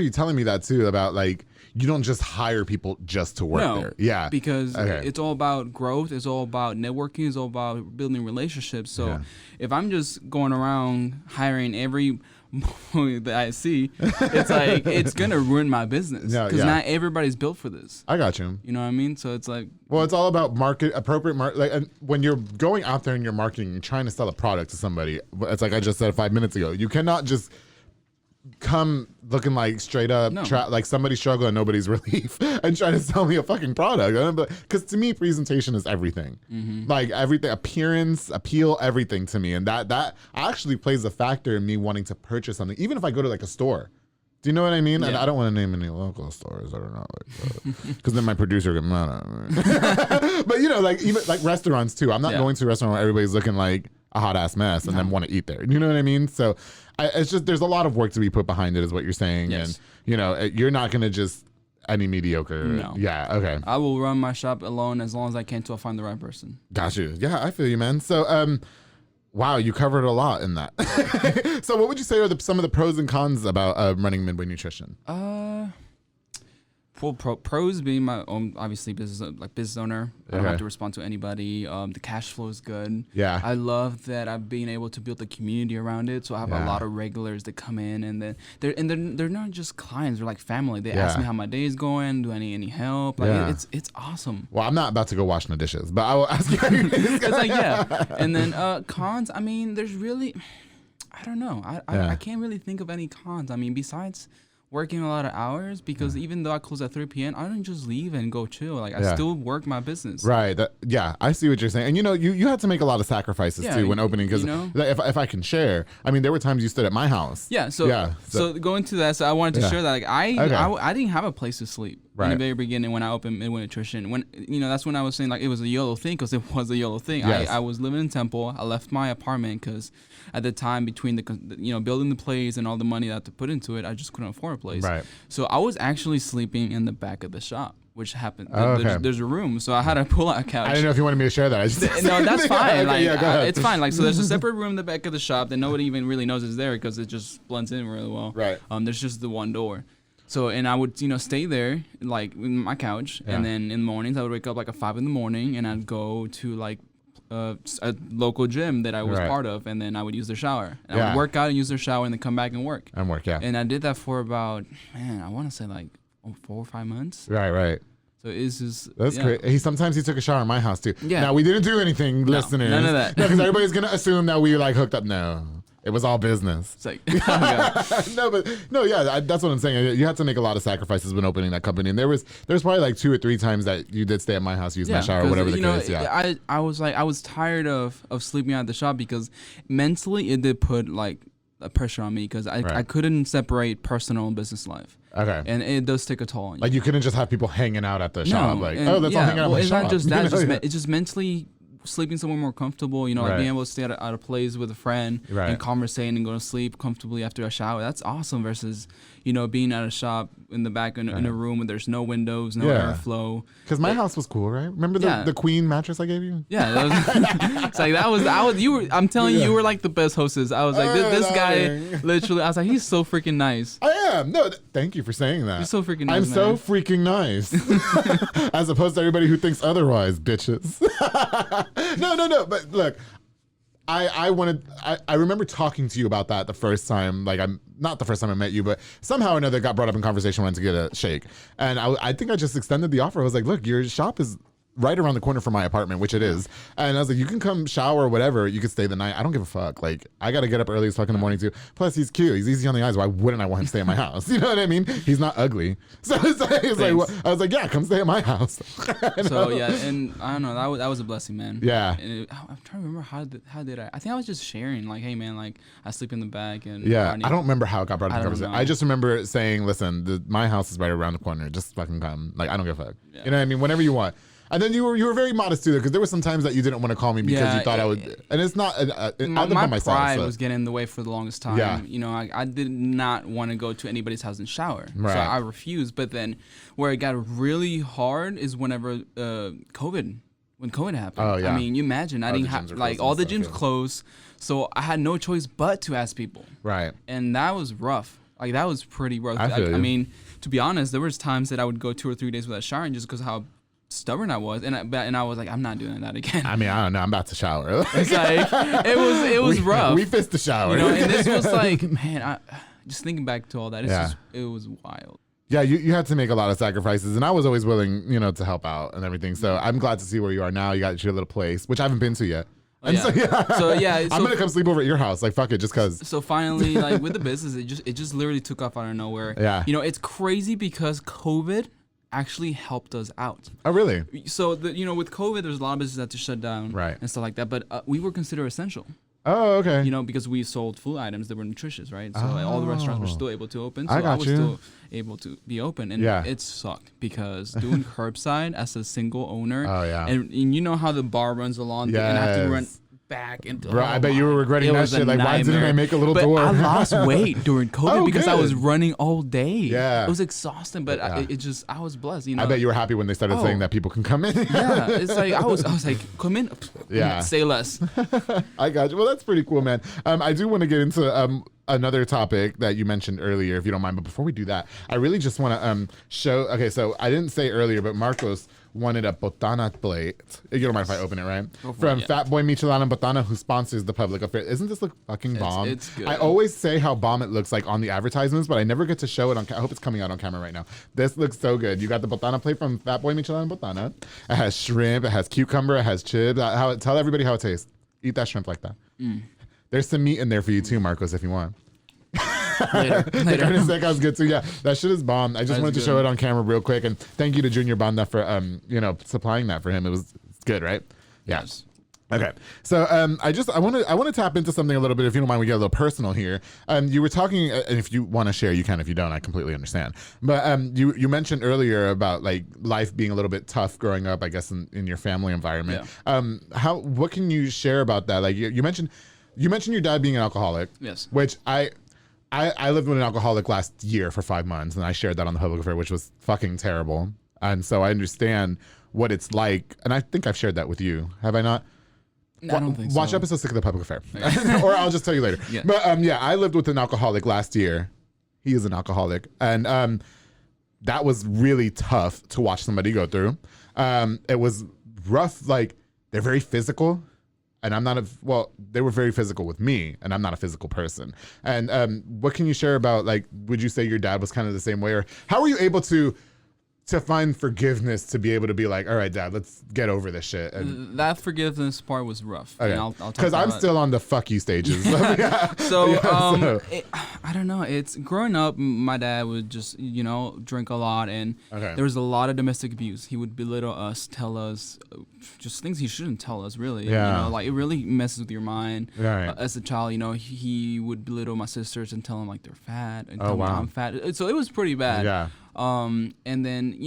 you telling me that too, about like you don't just hire people just to work there. Yeah. Because it's all about growth. It's all about networking. It's all about building relationships. So if I'm just going around hiring every that I see, it's like it's gonna ruin my business because not everybody's built for this. I got you. You know what I mean? So it's like, well, it's all about appropriate market. Like, and when you're going out there and you're marketing and trying to sell a product to somebody, it's like I just said 5 minutes ago. You cannot just come looking like straight up like somebody struggling, nobody's relief, and trying to sell me a fucking product. Because to me, presentation is everything. Like everything, appearance, appeal, everything to me, and that actually plays a factor in me wanting to purchase something, even if I go to like a store. Do you know what I mean? Yeah. And I don't want to name any local stores. I don't know, because then my producer get mad at me. But like even like restaurants too. I'm not going to a restaurant where everybody's looking like a hot ass mess and then want to eat there. You know what I mean? So it's just, there's a lot of work to be put behind it, is what you're saying. Yes. And you're not going to just any mediocre. No. Yeah. Okay. I will run my shop alone as long as I can till I find the right person. Got you. Yeah, I feel you, man. So, wow, you covered a lot in that. So what would you say are some of the pros and cons about running Midway Nutrition? Pros being my own, obviously, business owner. I don't have to respond to anybody. The cash flow is good. Yeah. I love that I've been able to build a community around it. So I have a lot of regulars that come in, and then they're not just clients. They're like family. They ask me how my day is going. Do I need any help? Like it's awesome. Well, I'm not about to go wash no dishes, but I will ask you. It's like and then cons. I mean, there's really, I don't know. I can't really think of any cons. I mean, besides working a lot of hours, because even though I close at 3 p.m., I don't just leave and go chill. Like I still work my business. Right. I see what you're saying. And you had to make a lot of sacrifices too when opening, because if I can share, I mean, there were times you stood at my house. Yeah. So going to that, so I wanted to share that. Like I didn't have a place to sleep. In the very beginning when I opened Midway Nutrition. When that's when I was saying like it was a YOLO thing, because it was a YOLO thing. Yes. I was living in Temple. I left my apartment because at the time, between the building the place and all the money that I had to put into it, I just couldn't afford a place. Right. So I was actually sleeping in the back of the shop, which happened. Okay. There's a room, so I had a pull-out couch. I didn't know if you wanted me to share that. No, that's fine. Okay, go ahead. It's fine. Like, so there's a separate room in the back of the shop that nobody even really knows is there because it just blends in really well. Right. There's just the one door. So, and I would, stay there, like, in my couch, and then in the mornings, I would wake up, like, at 5 in the morning, and I'd go to, like, a local gym that I was part of, and then I would use their shower. And I would work out and use their shower, and then come back and work. And I did that for about, I want to say, like, 4 or 5 months. Right. So it's just... That's great. Sometimes he took a shower in my house, too. Yeah. Now, we didn't do anything, listeners. None of that. No, because everybody's going to assume that we, like, hooked up. No. It was all business. It's like, that's what I'm saying. You had to make a lot of sacrifices when opening that company, and there was probably like 2 or 3 times that you did stay at my house, use my shower, or whatever the case. Yeah, I was tired of sleeping at the shop, because mentally it did put like a pressure on me, because I couldn't separate personal and business life. Okay. And it does take a toll on you. Like you couldn't just have people hanging out at the shop. Like, let's all hang out at my it's shop. Not just that. It's just mentally sleeping somewhere more comfortable, like being able to stay at a place with a friend and conversating and go to sleep comfortably after a shower. That's awesome versus, being at a shop in the back in a room where there's no windows, no airflow. Because my house was cool, right? Remember the queen mattress I gave you? Yeah. It's like I'm telling you, you were like the best hostess. I was like, this guy, literally, I was like, he's so freaking nice. I am. No, thank you for saying that. You're so freaking nice, I'm so freaking nice. As opposed to everybody who thinks otherwise, bitches. No. But look, I remember talking to you about that the first time. Like, I'm not the first time I met you, but somehow or another it got brought up in conversation. Wanted to get a shake, and I think I just extended the offer. I was like, look, your shop is right around the corner from my apartment, which it is. And I was like, you can come shower or whatever. You can stay the night. I don't give a fuck. Like, I got to get up early as fuck in the morning too. Plus, he's cute. He's easy on the eyes. Why wouldn't I want him to stay at my house? You know what I mean? He's not ugly. So it's like I was like, yeah, come stay at my house. So yeah, and I don't know. That was a blessing, man. Yeah. And I'm trying to remember how did I think I was just sharing, like, hey man, like I sleep in the back, and I don't remember how it got brought up in conversation. I just remember saying, listen, my house is right around the corner. Just fucking come. Like, I don't give a fuck. Yeah. You know what I mean? Whenever you want. And then you were very modest too, because there were some times that you didn't want to call me because you thought I would. And it's not. My pride was getting in the way for the longest time. Yeah. I did not want to go to anybody's house and shower, so I refused. But then, where it got really hard is whenever COVID. When COVID happened. Oh, yeah. I mean, you imagine I didn't have all the gyms closed, so I had no choice but to ask people. Right. And that was rough. Like, that was pretty rough. I mean, to be honest, there was times that I would go 2 or 3 days without showering just because how stubborn I was, and I was like, I'm not doing that again. I mean, I don't know. I'm about to shower. It's like it was rough. We fist the shower. And this was like, man, just thinking back to all that, it was wild. Yeah, you had to make a lot of sacrifices, and I was always willing, to help out and everything. So I'm glad to see where you are now. You got your little place, which I haven't been to yet. I'm gonna come sleep over at your house. Like, fuck it, just cause. So finally, like, with the business, it just literally took off out of nowhere. Yeah. It's crazy because COVID actually helped us out. Oh, really? So with COVID, there's a lot of businesses that had to shut down, and stuff like that. But we were considered essential. Oh, okay. Because we sold food items that were nutritious, right? So all the restaurants were still able to open. So I was still able to be open, and it sucked because doing curbside as a single owner. Oh yeah. And you know how the bar runs along, and I have to run back into. Bro, I bet you were regretting that shit. Like, why didn't I make a little door? I lost weight during COVID because I was running all day. Yeah, it was exhausting, but I was blessed. I bet you were happy when they started saying that people can come in. Yeah, it's like I was like, come in. Yeah, say less. I got you. Well, that's pretty cool, man. I do want to get into another topic that you mentioned earlier, if you don't mind. But before we do that, I really just want to show. Okay, so I didn't say earlier, but Marcos wanted a botana plate. You don't mind if I open it, right? From Fat Boy Michelada and Botana, who sponsors the public affair. Isn't this look fucking bomb? It's good. I always say how bomb it looks like on the advertisements, but I never get to show it on. I hope it's coming out on camera right now. This looks so good. You got the botana plate from Fat Boy Michelada and Botana. It has shrimp. It has cucumber. It has chips. Tell everybody how it tastes. Eat that shrimp like that. There's some meat in there for you too, Marcos, if you want. Later. The carne seca was good too. Yeah, that shit is bomb. I just wanted to show it on camera real quick, and thank you to Junior Banda for supplying that for him. It's good, right? Yeah. Yes. Okay, so I want to tap into something a little bit, if you don't mind. We get a little personal here. You were talking, and if you want to share, you can. If you don't, I completely understand. But you mentioned earlier about like life being a little bit tough growing up, I guess, in your family environment. Yeah. What can you share about that? Like you mentioned your dad being an alcoholic. Yes. Which I lived with an alcoholic last year for 5 months, and I shared that on the public affair, which was fucking terrible. And so I understand what it's like, and I think I've shared that with you. Have I not? I don't think so. Watch episode 6 of the public affair, or I'll just tell you later. Yeah. But I lived with an alcoholic last year. He is an alcoholic, and that was really tough to watch somebody go through. It was rough. Like, they're very physical. And I'm not they were very physical with me, and I'm not a physical person. And what can you share about, like, would you say your dad was kind of the same way? Or how were you able to find forgiveness to be able to be like, all right, Dad, let's get over this shit? And that forgiveness part was rough. Okay. Because I'm still on the fuck you stages. So, I don't know. It's growing up, my dad would just, drink a lot, and there was a lot of domestic abuse. He would belittle us, tell us just things he shouldn't tell us, really. Yeah. Like, it really messes with your mind. Right. As a child, he would belittle my sisters and tell them, like, they're fat, and tell me I'm fat. So it was pretty bad. Yeah. And then,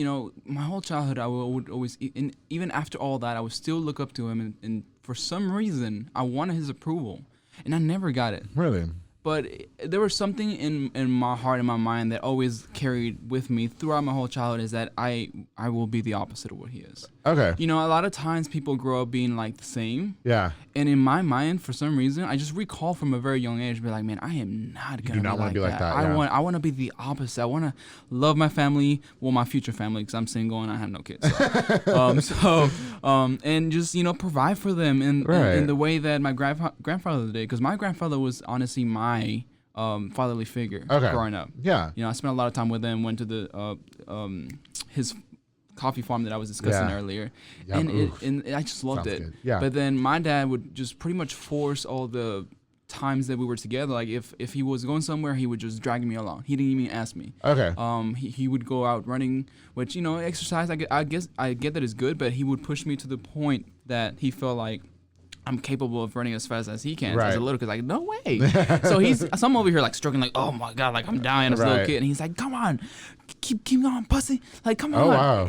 my whole childhood, I would always, and even after all that, I would still look up to him, and for some reason, I wanted his approval, and I never got it. Really? But there was something in my heart and my mind that always carried with me throughout my whole childhood, is that I will be the opposite of what he is. Okay. A lot of times people grow up being like the same. Yeah. And in my mind, for some reason, I just recall from a very young age, be like, man, I am not gonna be like that. I want to be the opposite. I want to love my family, my future family, because I'm single and I have no kids. So, and just provide for them in the way that my grandfather did, because my grandfather was honestly my fatherly figure growing up. Yeah. I spent a lot of time with him. Went to the his coffee farm that I was discussing earlier, and I just loved it. Good. Yeah. But then my dad would just pretty much force all the times that we were together. Like if he was going somewhere, he would just drag me along. He didn't even ask me. Okay. He would go out running, which exercise. I guess I get that is good, but he would push me to the point that he felt like I'm capable of running as fast as he can as a little kid. Like, no way. So I'm over here like struggling, like, oh my God, like I'm dying as a little kid. And he's like, come on, keep going, pussy. Like, come on. Oh, wow.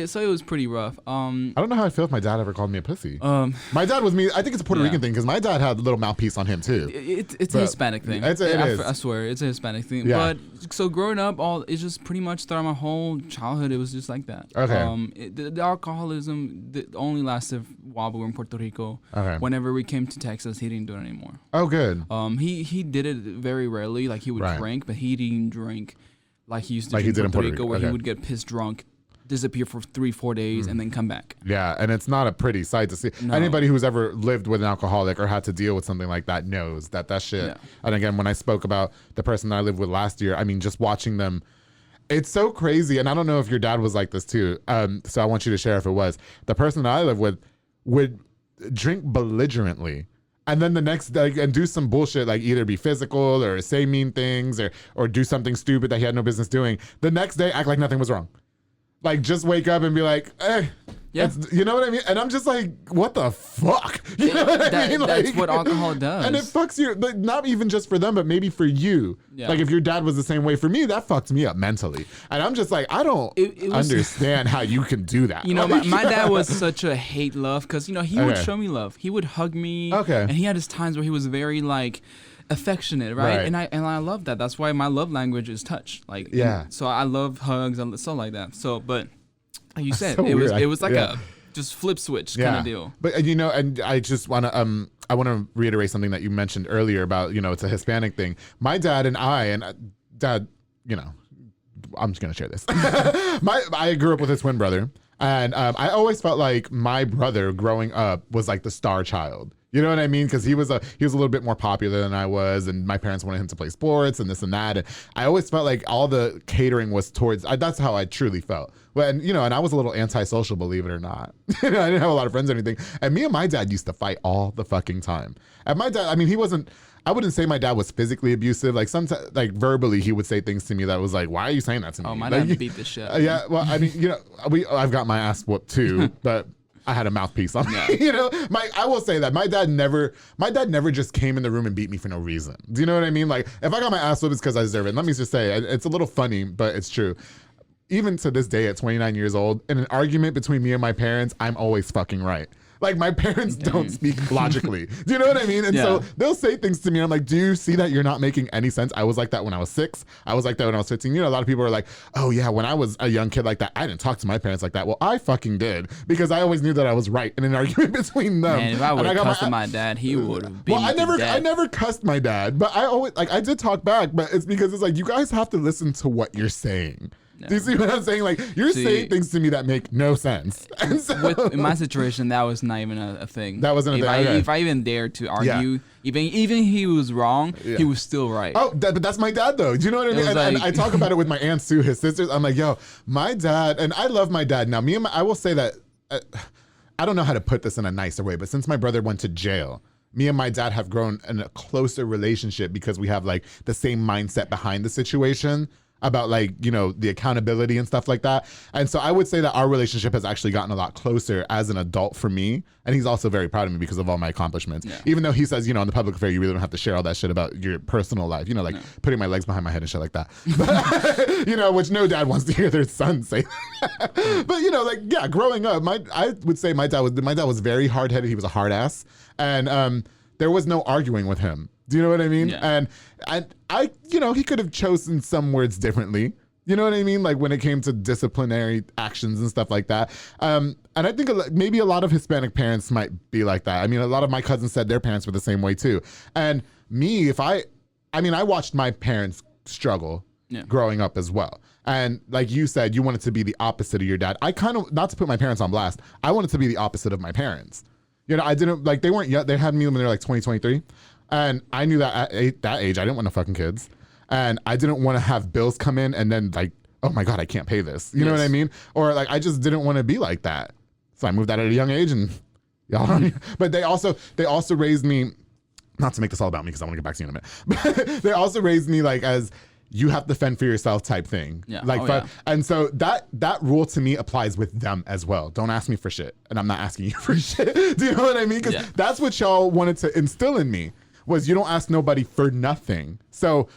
So it was pretty rough. I don't know how I feel if my dad ever called me a pussy. My dad was me. I think it's a Puerto Rican thing, because my dad had a little mouthpiece on him too. It's a Hispanic thing. It is. I swer, it's a Hispanic thing. Yeah. But so growing up, it's just pretty much throughout my whole childhood, it was just like that. Okay. The alcoholism only lasted while we were in Puerto Rico. Okay. Whenever we came to Texas, he didn't do it anymore. Oh, good. He did it very rarely. Like, he would drink, but he didn't drink like he used to like do in Puerto Rico, where he would get pissed drunk, disappear for 3-4 days, and then come back. Yeah, and it's not a pretty sight to see. No. Anybody who's ever lived with an alcoholic or had to deal with something like that knows that shit. Yeah. And again, when I spoke about the person that I lived with last year, I mean, just watching them, it's so crazy. And I don't know if your dad was like this too. So I want you to share if it was. The person that I lived with would drink belligerently, and then the next day and do some bullshit, like either be physical or say mean things or do something stupid that he had no business doing. The next day, act like nothing was wrong. Like, just wake up and be like, hey. Yeah. You know what I mean? And I'm just like, what the fuck? You know what I mean? That's what alcohol does. And it fucks you, but not even just for them, but maybe for you. Yeah. Like, if your dad was the same way, for me, that fucked me up mentally. And I'm just like, I don't understand how you can do that. My dad was such a hate love, because, he would show me love. He would hug me. Okay. And he had his times where he was very, like, affectionate, right? And I love that. That's why my love language is touch. Like, so I love hugs and stuff like that. So, but like you said, it was like just flip switch kind of deal. But and I just want to reiterate something that you mentioned earlier about it's a Hispanic thing. My dad and dad, I'm just gonna share this. I grew up with a twin brother, and I always felt like my brother growing up was like the star child. You know what I mean? Because he was a little bit more popular than I was, and my parents wanted him to play sports and this and that. And I always felt like all the catering was towards. That's how I truly felt. And and I was a little antisocial, believe it or not. I didn't have a lot of friends or anything. And me and my dad used to fight all the fucking time. And my dad, I mean, he wasn't. I wouldn't say my dad was physically abusive. Like sometimes, like verbally, he would say things to me that was like, "Why are you saying that to me?" Oh, my dad beat the shit. Yeah, well, I mean, I've got my ass whooped too, but I had a mouthpiece on me. I will say that my dad never just came in the room and beat me for no reason. Do you know what I mean? Like if I got my ass whooped, it's because I deserve it. And let me just say, it's a little funny, but it's true. Even to this day, at 29 years old, in an argument between me and my parents, I'm always fucking right. Like my parents don't speak logically. Do you know what I mean? And so they'll say things to me. And I'm like, do you see that you're not making any sense? I was like that when I was 6. I was like that when I was 15. A lot of people are like, oh yeah, when I was a young kid like that, I didn't talk to my parents like that. Well, I fucking did, because I always knew that I was right in an argument between them. Man, if I would have cussed my dad, he would have been. Well, I never cussed my dad, but I always I did talk back, but it's because it's like you guys have to listen to what you're saying. No. Do you see what I'm saying? Like you're saying things to me that make no sense. And so, in my situation, that was not even a thing. That wasn't a thing. If I even dared to argue, even he was wrong, he was still right. Oh, but that's my dad though. Do you know what I mean? And I talk about it with my aunt Sue, his sisters. I'm like, yo, my dad, and I love my dad. Now, I will say that I don't know how to put this in a nicer way, but since my brother went to jail, me and my dad have grown in a closer relationship because we have like the same mindset behind the situation about like, the accountability and stuff like that. And so I would say that our relationship has actually gotten a lot closer as an adult for me. And he's also very proud of me because of all my accomplishments. Yeah. Even though he says, in the public affair, you really don't have to share all that shit about your personal life, putting my legs behind my head and shit like that. But, which no dad wants to hear their son say. But, growing up, I would say my dad was very hard-headed. He was a hard ass. And there was no arguing with him. Do you know what I mean? Yeah. And I he could have chosen some words differently. You know what I mean? Like when it came to disciplinary actions and stuff like that. And I think maybe a lot of Hispanic parents might be like that. I mean, a lot of my cousins said their parents were the same way too. And me, I watched my parents struggle growing up as well. And like you said, you wanted to be the opposite of your dad. I kind of, not to put my parents on blast, I wanted to be the opposite of my parents. I didn't, like, they weren't yet, they had me when they were like 20, 23. And I knew that at that age, I didn't want no fucking kids. And I didn't want to have bills come in and then like, oh my God, I can't pay this. You know what I mean? Or like, I just didn't want to be like that. So I moved out at a young age and y'all, but they also raised me, not to make this all about me because I want to get back to you in a minute, but they also raised me like as you have to fend for yourself type thing. Yeah. Like, and so that rule to me applies with them as well. Don't ask me for shit. And I'm not asking you for shit. Do you know what I mean? Because that's what y'all wanted to instill in me. Was you don't ask nobody for nothing. So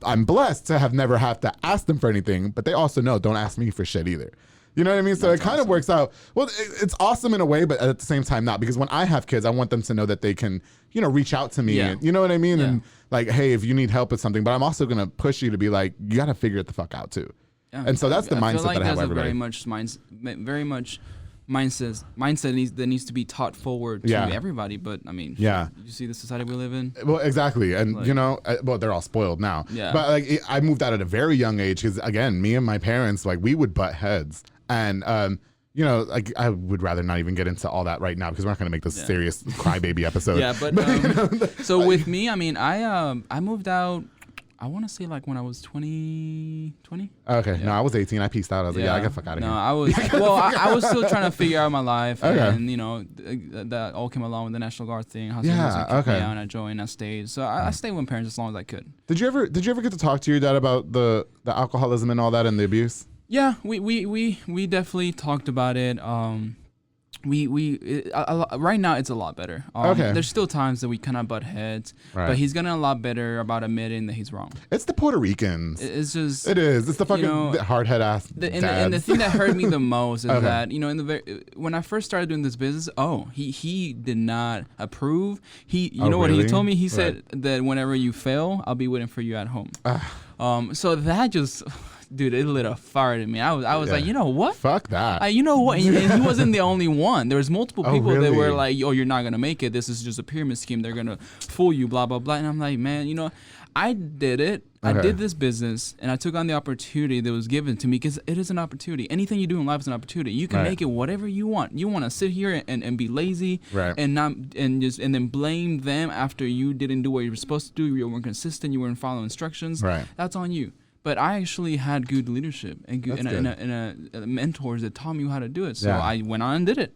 I'm blessed to have never have to ask them for anything, but they also know don't ask me for shit either. You know what I mean? So it kind of works out. Well, it's awesome in a way, but at the same time not, because when I have kids, I want them to know that they can, reach out to me. And, you know what I mean? Yeah. And like, hey, if you need help with something, but I'm also going to push you to be like, you got to figure it the fuck out too. Yeah. And so that's the mindset that I have everybody. Very much mindset that needs to be taught forward to everybody. But I mean, you see the society we live in. Well, exactly, and like, they're all spoiled now. Yeah. But like, I moved out at a very young age because again, me and my parents, like, we would butt heads, and like I would rather not even get into all that right now because we're not going to make this serious crybaby episode. Yeah, but so with me, I mean, I moved out. I want to say like when I was 20. Okay, no, I was 18. I peaced out. I was like, I got the fuck out of here. No, I was I was still trying to figure out my life, and that all came along with the National Guard thing. And I joined. I stayed. So I stayed with parents as long as I could. Did you ever get to talk to your dad about the alcoholism and all that and the abuse? Yeah, we definitely talked about it. Right now it's a lot better. There's still times that we kind of butt heads, but he's getting a lot better about admitting that he's wrong. It's the Puerto Ricans. It's just it's the fucking hardhead ass. And the thing that hurt me the most is that when I first started doing this business, he did not approve. What he told me? He said that whenever you fail, I'll be waiting for you at home. So that just dude, it lit a fire to me. I was like, you know what? Fuck that. You know what? And he wasn't the only one. There was multiple people really? that were like, oh, you're not going to make it. This is just a pyramid scheme. They're going to fool you, blah, blah, blah. And I'm like, man, you know, I did it. I did this business, and I took on the opportunity that was given to me because it is an opportunity. Anything you do in life is an opportunity. You can make it whatever you want. You want to sit here and be lazy and then blame them after you didn't do what you were supposed to do. You weren't consistent. You weren't following instructions. Right. That's on you. But I actually had good leadership and mentors that taught me how to do it. So I went on and did it.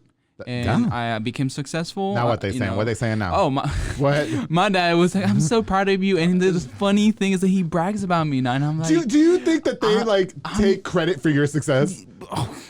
And I became successful. Now what they saying? What are they saying now? Oh, what? My dad was like, I'm so proud of you. And the funny thing is that he brags about me now. And I'm like, do you think that they take credit for your success?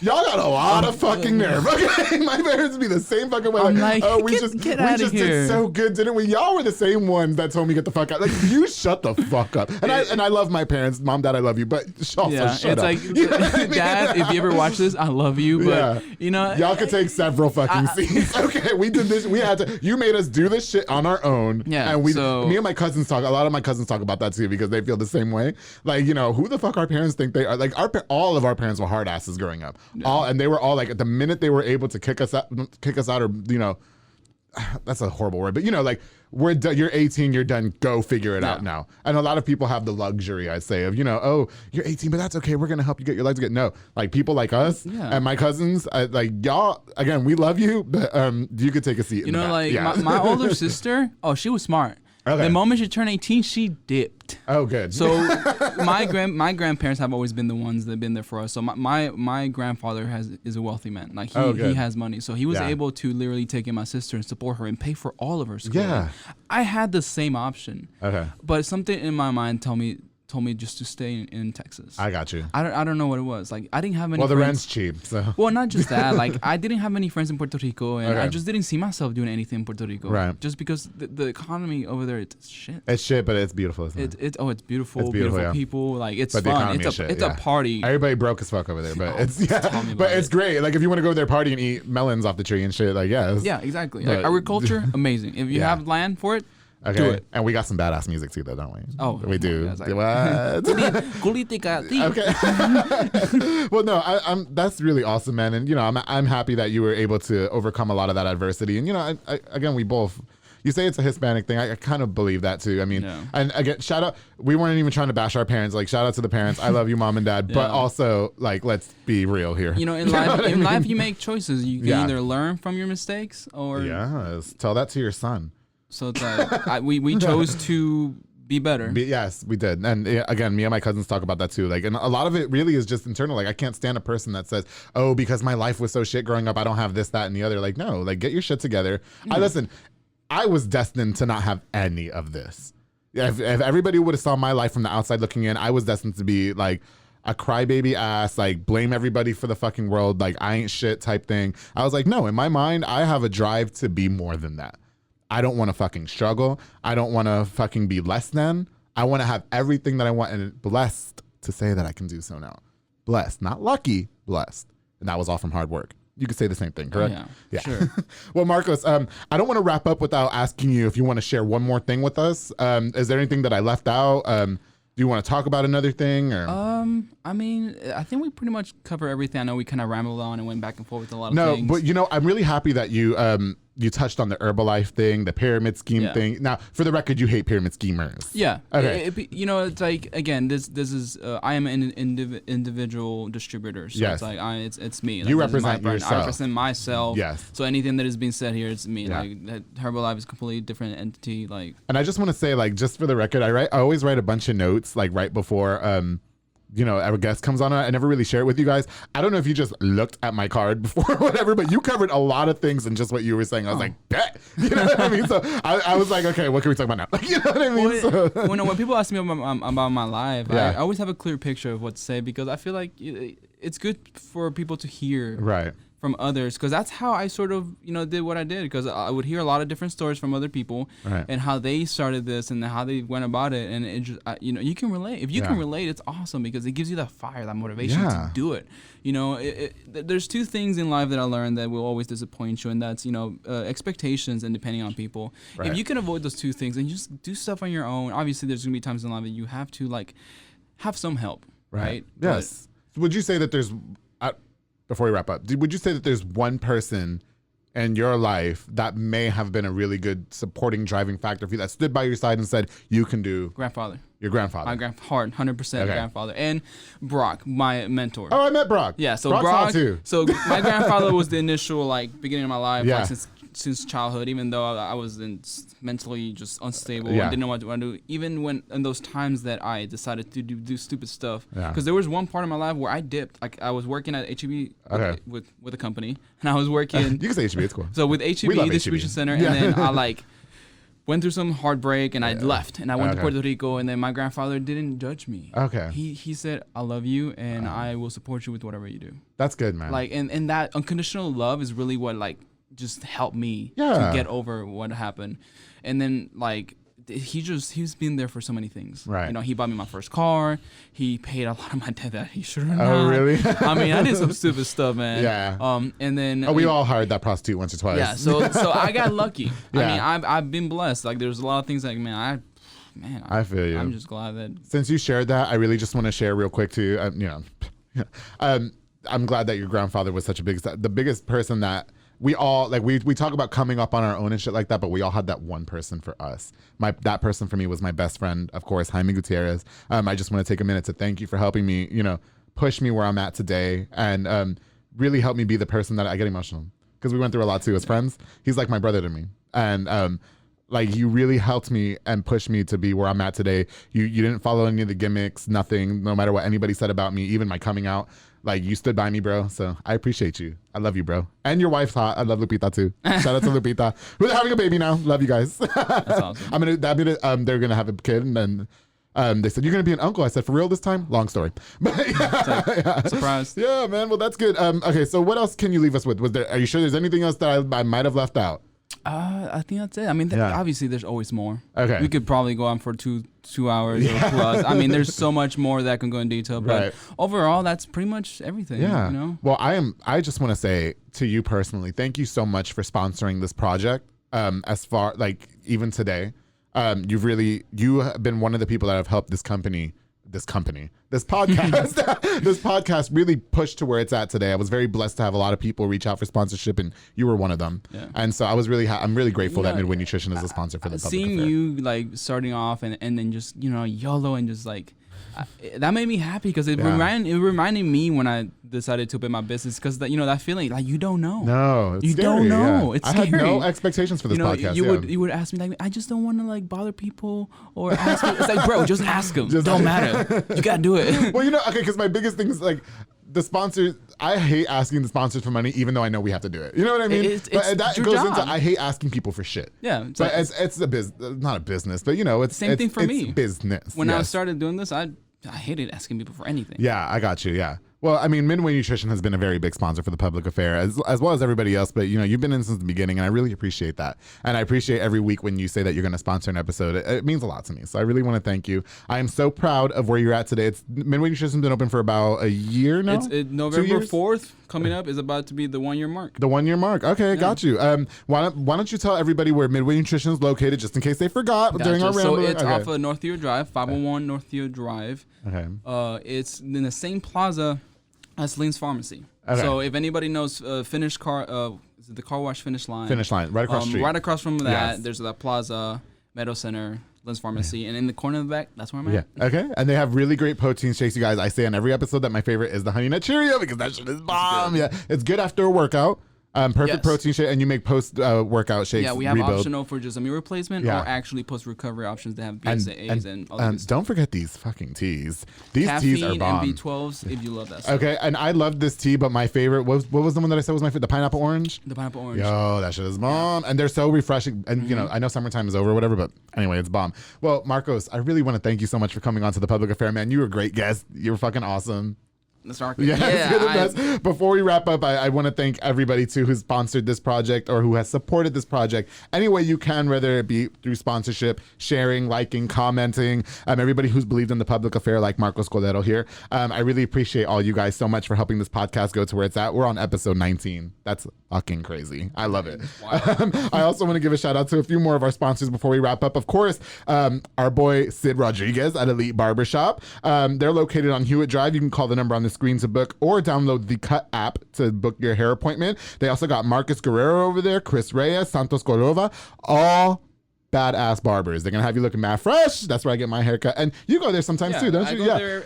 Y'all got a lot of fucking nerve. Okay, my parents be the same fucking way. Like, oh, we just did so good, didn't we? Y'all were the same ones that told me get the fuck out. Like, you shut the fuck up. And I love my parents, mom, dad, I love you, but also shut up. Like, you know Dad, if you ever watch this, I love you, but you know, y'all could take several fucking scenes. Okay, we did this. We had to. You made us do this shit on our own. Yeah, and me and my cousins talk. A lot of my cousins talk about that too because they feel the same way. Like, you know, who the fuck our parents think they are? Like, all of our parents were hard asses growing up. And they were all like, at the minute they were able to kick us out, or, you know, that's a horrible word, but you know, like, we're done, you're 18, you're done, go figure it out now. And a lot of people have the luxury, I say, of, you know, oh, you're 18, but that's okay, we're gonna help you get your life together. No, like, people like us and my cousins, like, y'all, again, we love you, but you could take a seat. You know, like, my older sister, she was smart. Okay. The moment she turned 18, she dipped. Oh, good. So my grandparents have always been the ones that have been there for us. So my grandfather is a wealthy man. Like, he has money. So he was able to literally take in my sister and support her and pay for all of her schooling. Yeah. I had the same option. Okay. But something in my mind told me just to stay in Texas. I got you. I don't know what it was. Like, I didn't have many friends. Well, the rent's cheap, so. Well, not just that. Like, I didn't have many friends in Puerto Rico, and I just didn't see myself doing anything in Puerto Rico. Right. Just because the economy over there, it's shit. It's shit, but it's beautiful, isn't it? It's beautiful. It's beautiful people. Like, it's fun. It's a party. Everybody broke as fuck over there, but it's great. Like, if you want to go to their party and eat melons off the tree and shit, like, yeah, exactly. Like, agriculture, amazing. If you have land for it, okay. Do it. And we got some badass music too, though, don't we? Oh, we do. Like, what? Okay. Well, no, I'm. That's really awesome, man. And you know, I'm happy that you were able to overcome a lot of that adversity. And you know, again, we both. You say it's a Hispanic thing. I kind of believe that too. I mean, and again, shout out. We weren't even trying to bash our parents. Like, shout out to the parents. I love you, mom and dad. But also, like, let's be real here. You know, in life, you make choices. You can either learn from your mistakes or tell that to your son. So it's like we chose to be better. Yes, we did. And again, me and my cousins talk about that too. Like, and a lot of it really is just internal. Like, I can't stand a person that says, oh, because my life was so shit growing up, I don't have this, that, and the other. Like, no, like, get your shit together. Listen, I was destined to not have any of this. If everybody would have saw my life from the outside looking in, I was destined to be like a crybaby ass, like, blame everybody for the fucking world, like, I ain't shit type thing. I was like, no, in my mind, I have a drive to be more than that. I don't want to fucking struggle. I don't want to fucking be less than. I want to have everything that I want, and blessed to say that I can do so now. Blessed, not lucky, blessed. And that was all from hard work. You could say the same thing, correct? Yeah, sure. Well, Marcos, I don't want to wrap up without asking you if you want to share one more thing with us. Is there anything that I left out? Do you want to talk about another thing? Or? I mean, I think we pretty much cover everything. I know we kind of rambled on and went back and forth with a lot of things. No, but you know, I'm really happy that you touched on the Herbalife thing, the pyramid scheme thing. Now, for the record, you hate pyramid schemers. Yeah. Okay. You know, it's like, again, this is I am an individual distributor, so it's like it's me. Like, you represent yourself. I represent myself. Yes. So anything that is being said here, it's me. Yeah. Like, that Herbalife is a completely different entity. Like. And I just want to say, like, just for the record, I always write a bunch of notes, like, right before you know, our guest comes on. I never really share it with you guys. I don't know if you just looked at my card before or whatever, but you covered a lot of things in just what you were saying. I was like, bet. You know what I mean? So I was like, okay, what can we talk about now? Like, you know what I mean? When people ask me about my life, I always have a clear picture of what to say, because I feel like it's good for people to hear. Right. From others, because that's how I sort of, you know, did what I did, because I would hear a lot of different stories from other people and how they started this and how they went about it, and it just, you know, you can relate. If you can relate, it's awesome, because it gives you that fire, that motivation to do it. You know, there's two things in life that I learned that will always disappoint you, and that's, you know, expectations and depending on people. If you can avoid those two things and you just do stuff on your own, obviously there's gonna be times in life that you have to, like, have some help. right? Yes. Would you say that there's, before we wrap up, would you say that there's one person in your life that may have been a really good supporting driving factor for you, that stood by your side and said, you can do? Grandfather. Your grandfather. My 100% grandfather. And Brock, my mentor. Oh, I met Brock. Yeah, so Brock's Brock, hot too. So my grandfather was the initial like beginning of my life, Yeah. like, since childhood, even though I was mentally just unstable Yeah. and didn't know what to do. Even when in those times that I decided to do stupid stuff, Yeah. because there was one part of my life where I dipped. Like I was working at HEB with a company, and I was working. You can say HEB, it's cool. So with HEB distribution center, and then I like went through some heartbreak, and I left, and I went to Puerto Rico, and then my grandfather didn't judge me. Okay. He said, I love you, and I will support you with whatever you do. That's good, man. Like, and that unconditional love is really what like just helped me to get over what happened. And then like he's been there for so many things. Right. You know, he bought me my first car. He paid a lot of my debt that he should have not. Oh, really? I mean, I did some stupid stuff, man. Yeah. And then we all hired that prostitute once or twice. yeah. So I got lucky. Yeah. I mean, I've been blessed. Like there's a lot of things like I feel you. I'm just glad that Since you shared that, I really just want to share real quick too. I'm glad that your grandfather was such the biggest person that we all like. We talk about coming up on our own and shit like that, but we all had that one person for us. That person for me was my best friend, of course, Jaime Gutierrez. I just want to take a minute to thank you for helping me, push me where I'm at today, and really help me be the person that I get emotional, because we went through a lot too as friends. He's like my brother to me, and like you really helped me and pushed me to be where I'm at today. You didn't follow any of the gimmicks, nothing, no matter what anybody said about me, even my coming out. Like you stood by me, bro. So I appreciate you. I love you, bro. And your wife's hot. I love Lupita too. Shout out to Lupita. We're having a baby now. Love you guys. that's awesome. They're gonna have a kid, and then they said, you're gonna be an uncle. I said, for real this time? Long story. But Surprised. Yeah, man. Well, that's good. Okay, so what else can you leave us with? Are you sure there's anything else that I might have left out? I think that's it. I mean, obviously, there's always more. Okay. We could probably go on for two hours or plus. I mean, there's so much more that can go in detail. But overall, that's pretty much everything. Yeah. You know? Well, I just want to say to you personally, thank you so much for sponsoring this project. As far like even today, you have been one of the people that have helped this podcast, this podcast really push to where it's at today. I was very blessed to have a lot of people reach out for sponsorship, and you were one of them. Yeah. And so I was I'm really grateful that Midway Nutrition is a sponsor for the public seeing affair. you like starting off and then just YOLO and just like that made me happy, because it reminded me when I decided to open my business, because that feeling like you don't know. No, it's you scary, don't know. Yeah. It's I scary. had no expectations for this podcast. You would ask me like, I just don't want to like bother people or ask. It's like, bro, just ask them. Don't matter. You gotta do it. Well, okay, because my biggest thing is like the sponsors. I hate asking the sponsors for money, even though I know we have to do it. You know what I mean? But that goes into I hate asking people for shit. Yeah, but it's a business, not a business, but it's same thing for me. Business. When I started doing this, I hated asking people for anything. Yeah, I got you. Yeah. Well, I mean, Midway Nutrition has been a very big sponsor for the public affair, as well as everybody else. But you've been in since the beginning, and I really appreciate that. And I appreciate every week when you say that you're going to sponsor an episode. It means a lot to me. So I really want to thank you. I am so proud of where you're at today. Midway Nutrition's been open for about a year now. November 4th coming up is about to be the 1 year mark. The 1 year mark. Okay, got you. Why don't you tell everybody where Midway Nutrition is located, just in case they forgot during our ramble? So it's off of North Theo Drive, 501 North Theo Drive. Okay. It's in the same plaza as Lean's Pharmacy. Okay. So if anybody knows is it the car wash Finish Line? Finish Line, right across the street. Right across from that, there's that plaza, Meadow Center, Lynn's Pharmacy, and in the corner of the back, that's where I'm at. Yeah. Okay. And they have really great protein shakes, you guys. I say on every episode that my favorite is the Honey Nut Cheerio, because that shit is bomb. Yeah. It's good after a workout. Perfect protein shake, and you make post workout shakes. Yeah, we have optional for just a meal replacement, or actually post recovery options that have BCAAs and all that. Don't forget these fucking teas. These caffeine teas are bomb. And B12s if you love that stuff. Okay, and I love this tea, but my favorite what was the one that I said was my favorite? The pineapple orange. The pineapple orange. Yo, that shit is bomb, and they're so refreshing. And I know summertime is over, or whatever, but anyway, it's bomb. Well, Marcos, I really want to thank you so much for coming on to the public affair, man. You were a great guest. You were fucking awesome. Yes, you're the best. Before we wrap up, I want to thank everybody too who's sponsored this project or who has supported this project any way you can, whether it be through sponsorship, sharing, liking, commenting. Everybody who's believed in the public affair, like Marcos Cordero here. I really appreciate all you guys so much for helping this podcast go to where it's at. We're on episode 19. That's fucking crazy. I love it. I also want to give a shout out to a few more of our sponsors before we wrap up. Of course, our boy Sid Rodriguez at Elite Barbershop. They're located on Hewitt Drive. You can call the number on the screen to book or download the Cut app to book your hair appointment. They also got Marcus Guerrero over there, Chris Reyes, Santos Corova, all badass barbers. They're gonna have you looking mad fresh. That's where I get my haircut. And you go there sometimes too, don't you? I go there,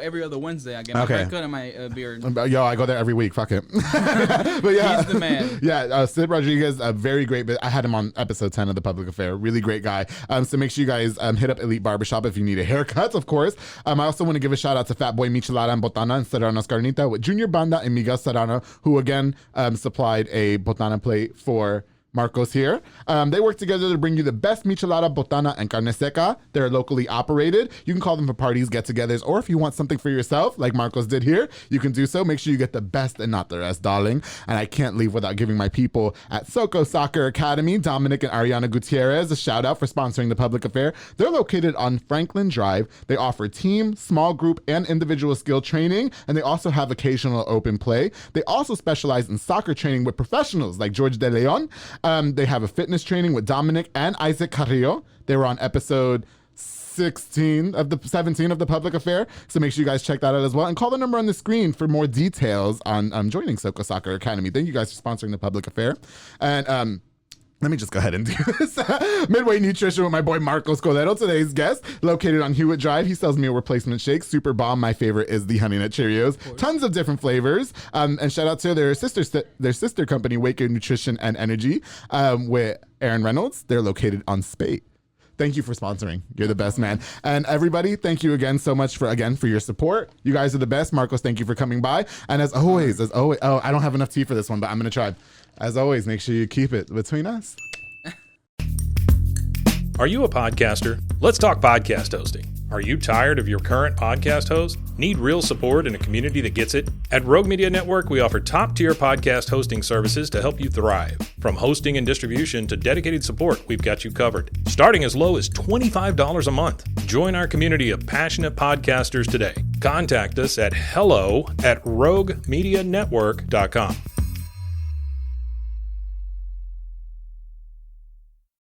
every other Wednesday. I get my haircut and my beard. Yo, I go there every week. Fuck it. But yeah, he's the man. Yeah, Sid Rodriguez, very great. But I had him on episode 10 of The Public Affair. Really great guy. So make sure you guys hit up Elite Barbershop if you need a haircut, of course. I also want to give a shout out to Fat Boy Michelada and Botana and Serrano's Carnita with Junior Banda and Miguel Serrano, who again supplied a Botana plate for Marcos here. They work together to bring you the best michelada, botana, and carne seca. They're locally operated. You can call them for parties, get-togethers, or if you want something for yourself, like Marcos did here, you can do so. Make sure you get the best and not the rest, darling. And I can't leave without giving my people at Soco Soccer Academy, Dominic and Ariana Gutierrez, a shout out for sponsoring The Public Affair. They're located on Franklin Drive. They offer team, small group, and individual skill training, and they also have occasional open play. They also specialize in soccer training with professionals like George De Leon. They have a fitness training with Dominic and Isaac Carrillo. They were on episode 17 of the Public Affair. So make sure you guys check that out as well. And call the number on the screen for more details on joining Soco Soccer Academy. Thank you guys for sponsoring The Public Affair. And let me just go ahead and do this. Midway Nutrition with my boy Marcos Cordero, today's guest, located on Hewitt Drive. He sells meal replacement shakes. Super bomb. My favorite is the Honey Nut Cheerios. Tons of different flavors. And shout out to their sister company, Waker Nutrition and Energy, with Aaron Reynolds. They're located on Spate. Thank you for sponsoring. You're the best, man. And everybody, thank you again so much for your support. You guys are the best. Marcos, thank you for coming by. And as always, oh, I don't have enough tea for this one, but I'm going to try. As always, make sure you keep it between us. Are you a podcaster? Let's talk podcast hosting. Are you tired of your current podcast host? Need real support in a community that gets it? At Rogue Media Network, we offer top-tier podcast hosting services to help you thrive. From hosting and distribution to dedicated support, we've got you covered. Starting as low as $25 a month. Join our community of passionate podcasters today. Contact us at hello@roguemedianetwork.com.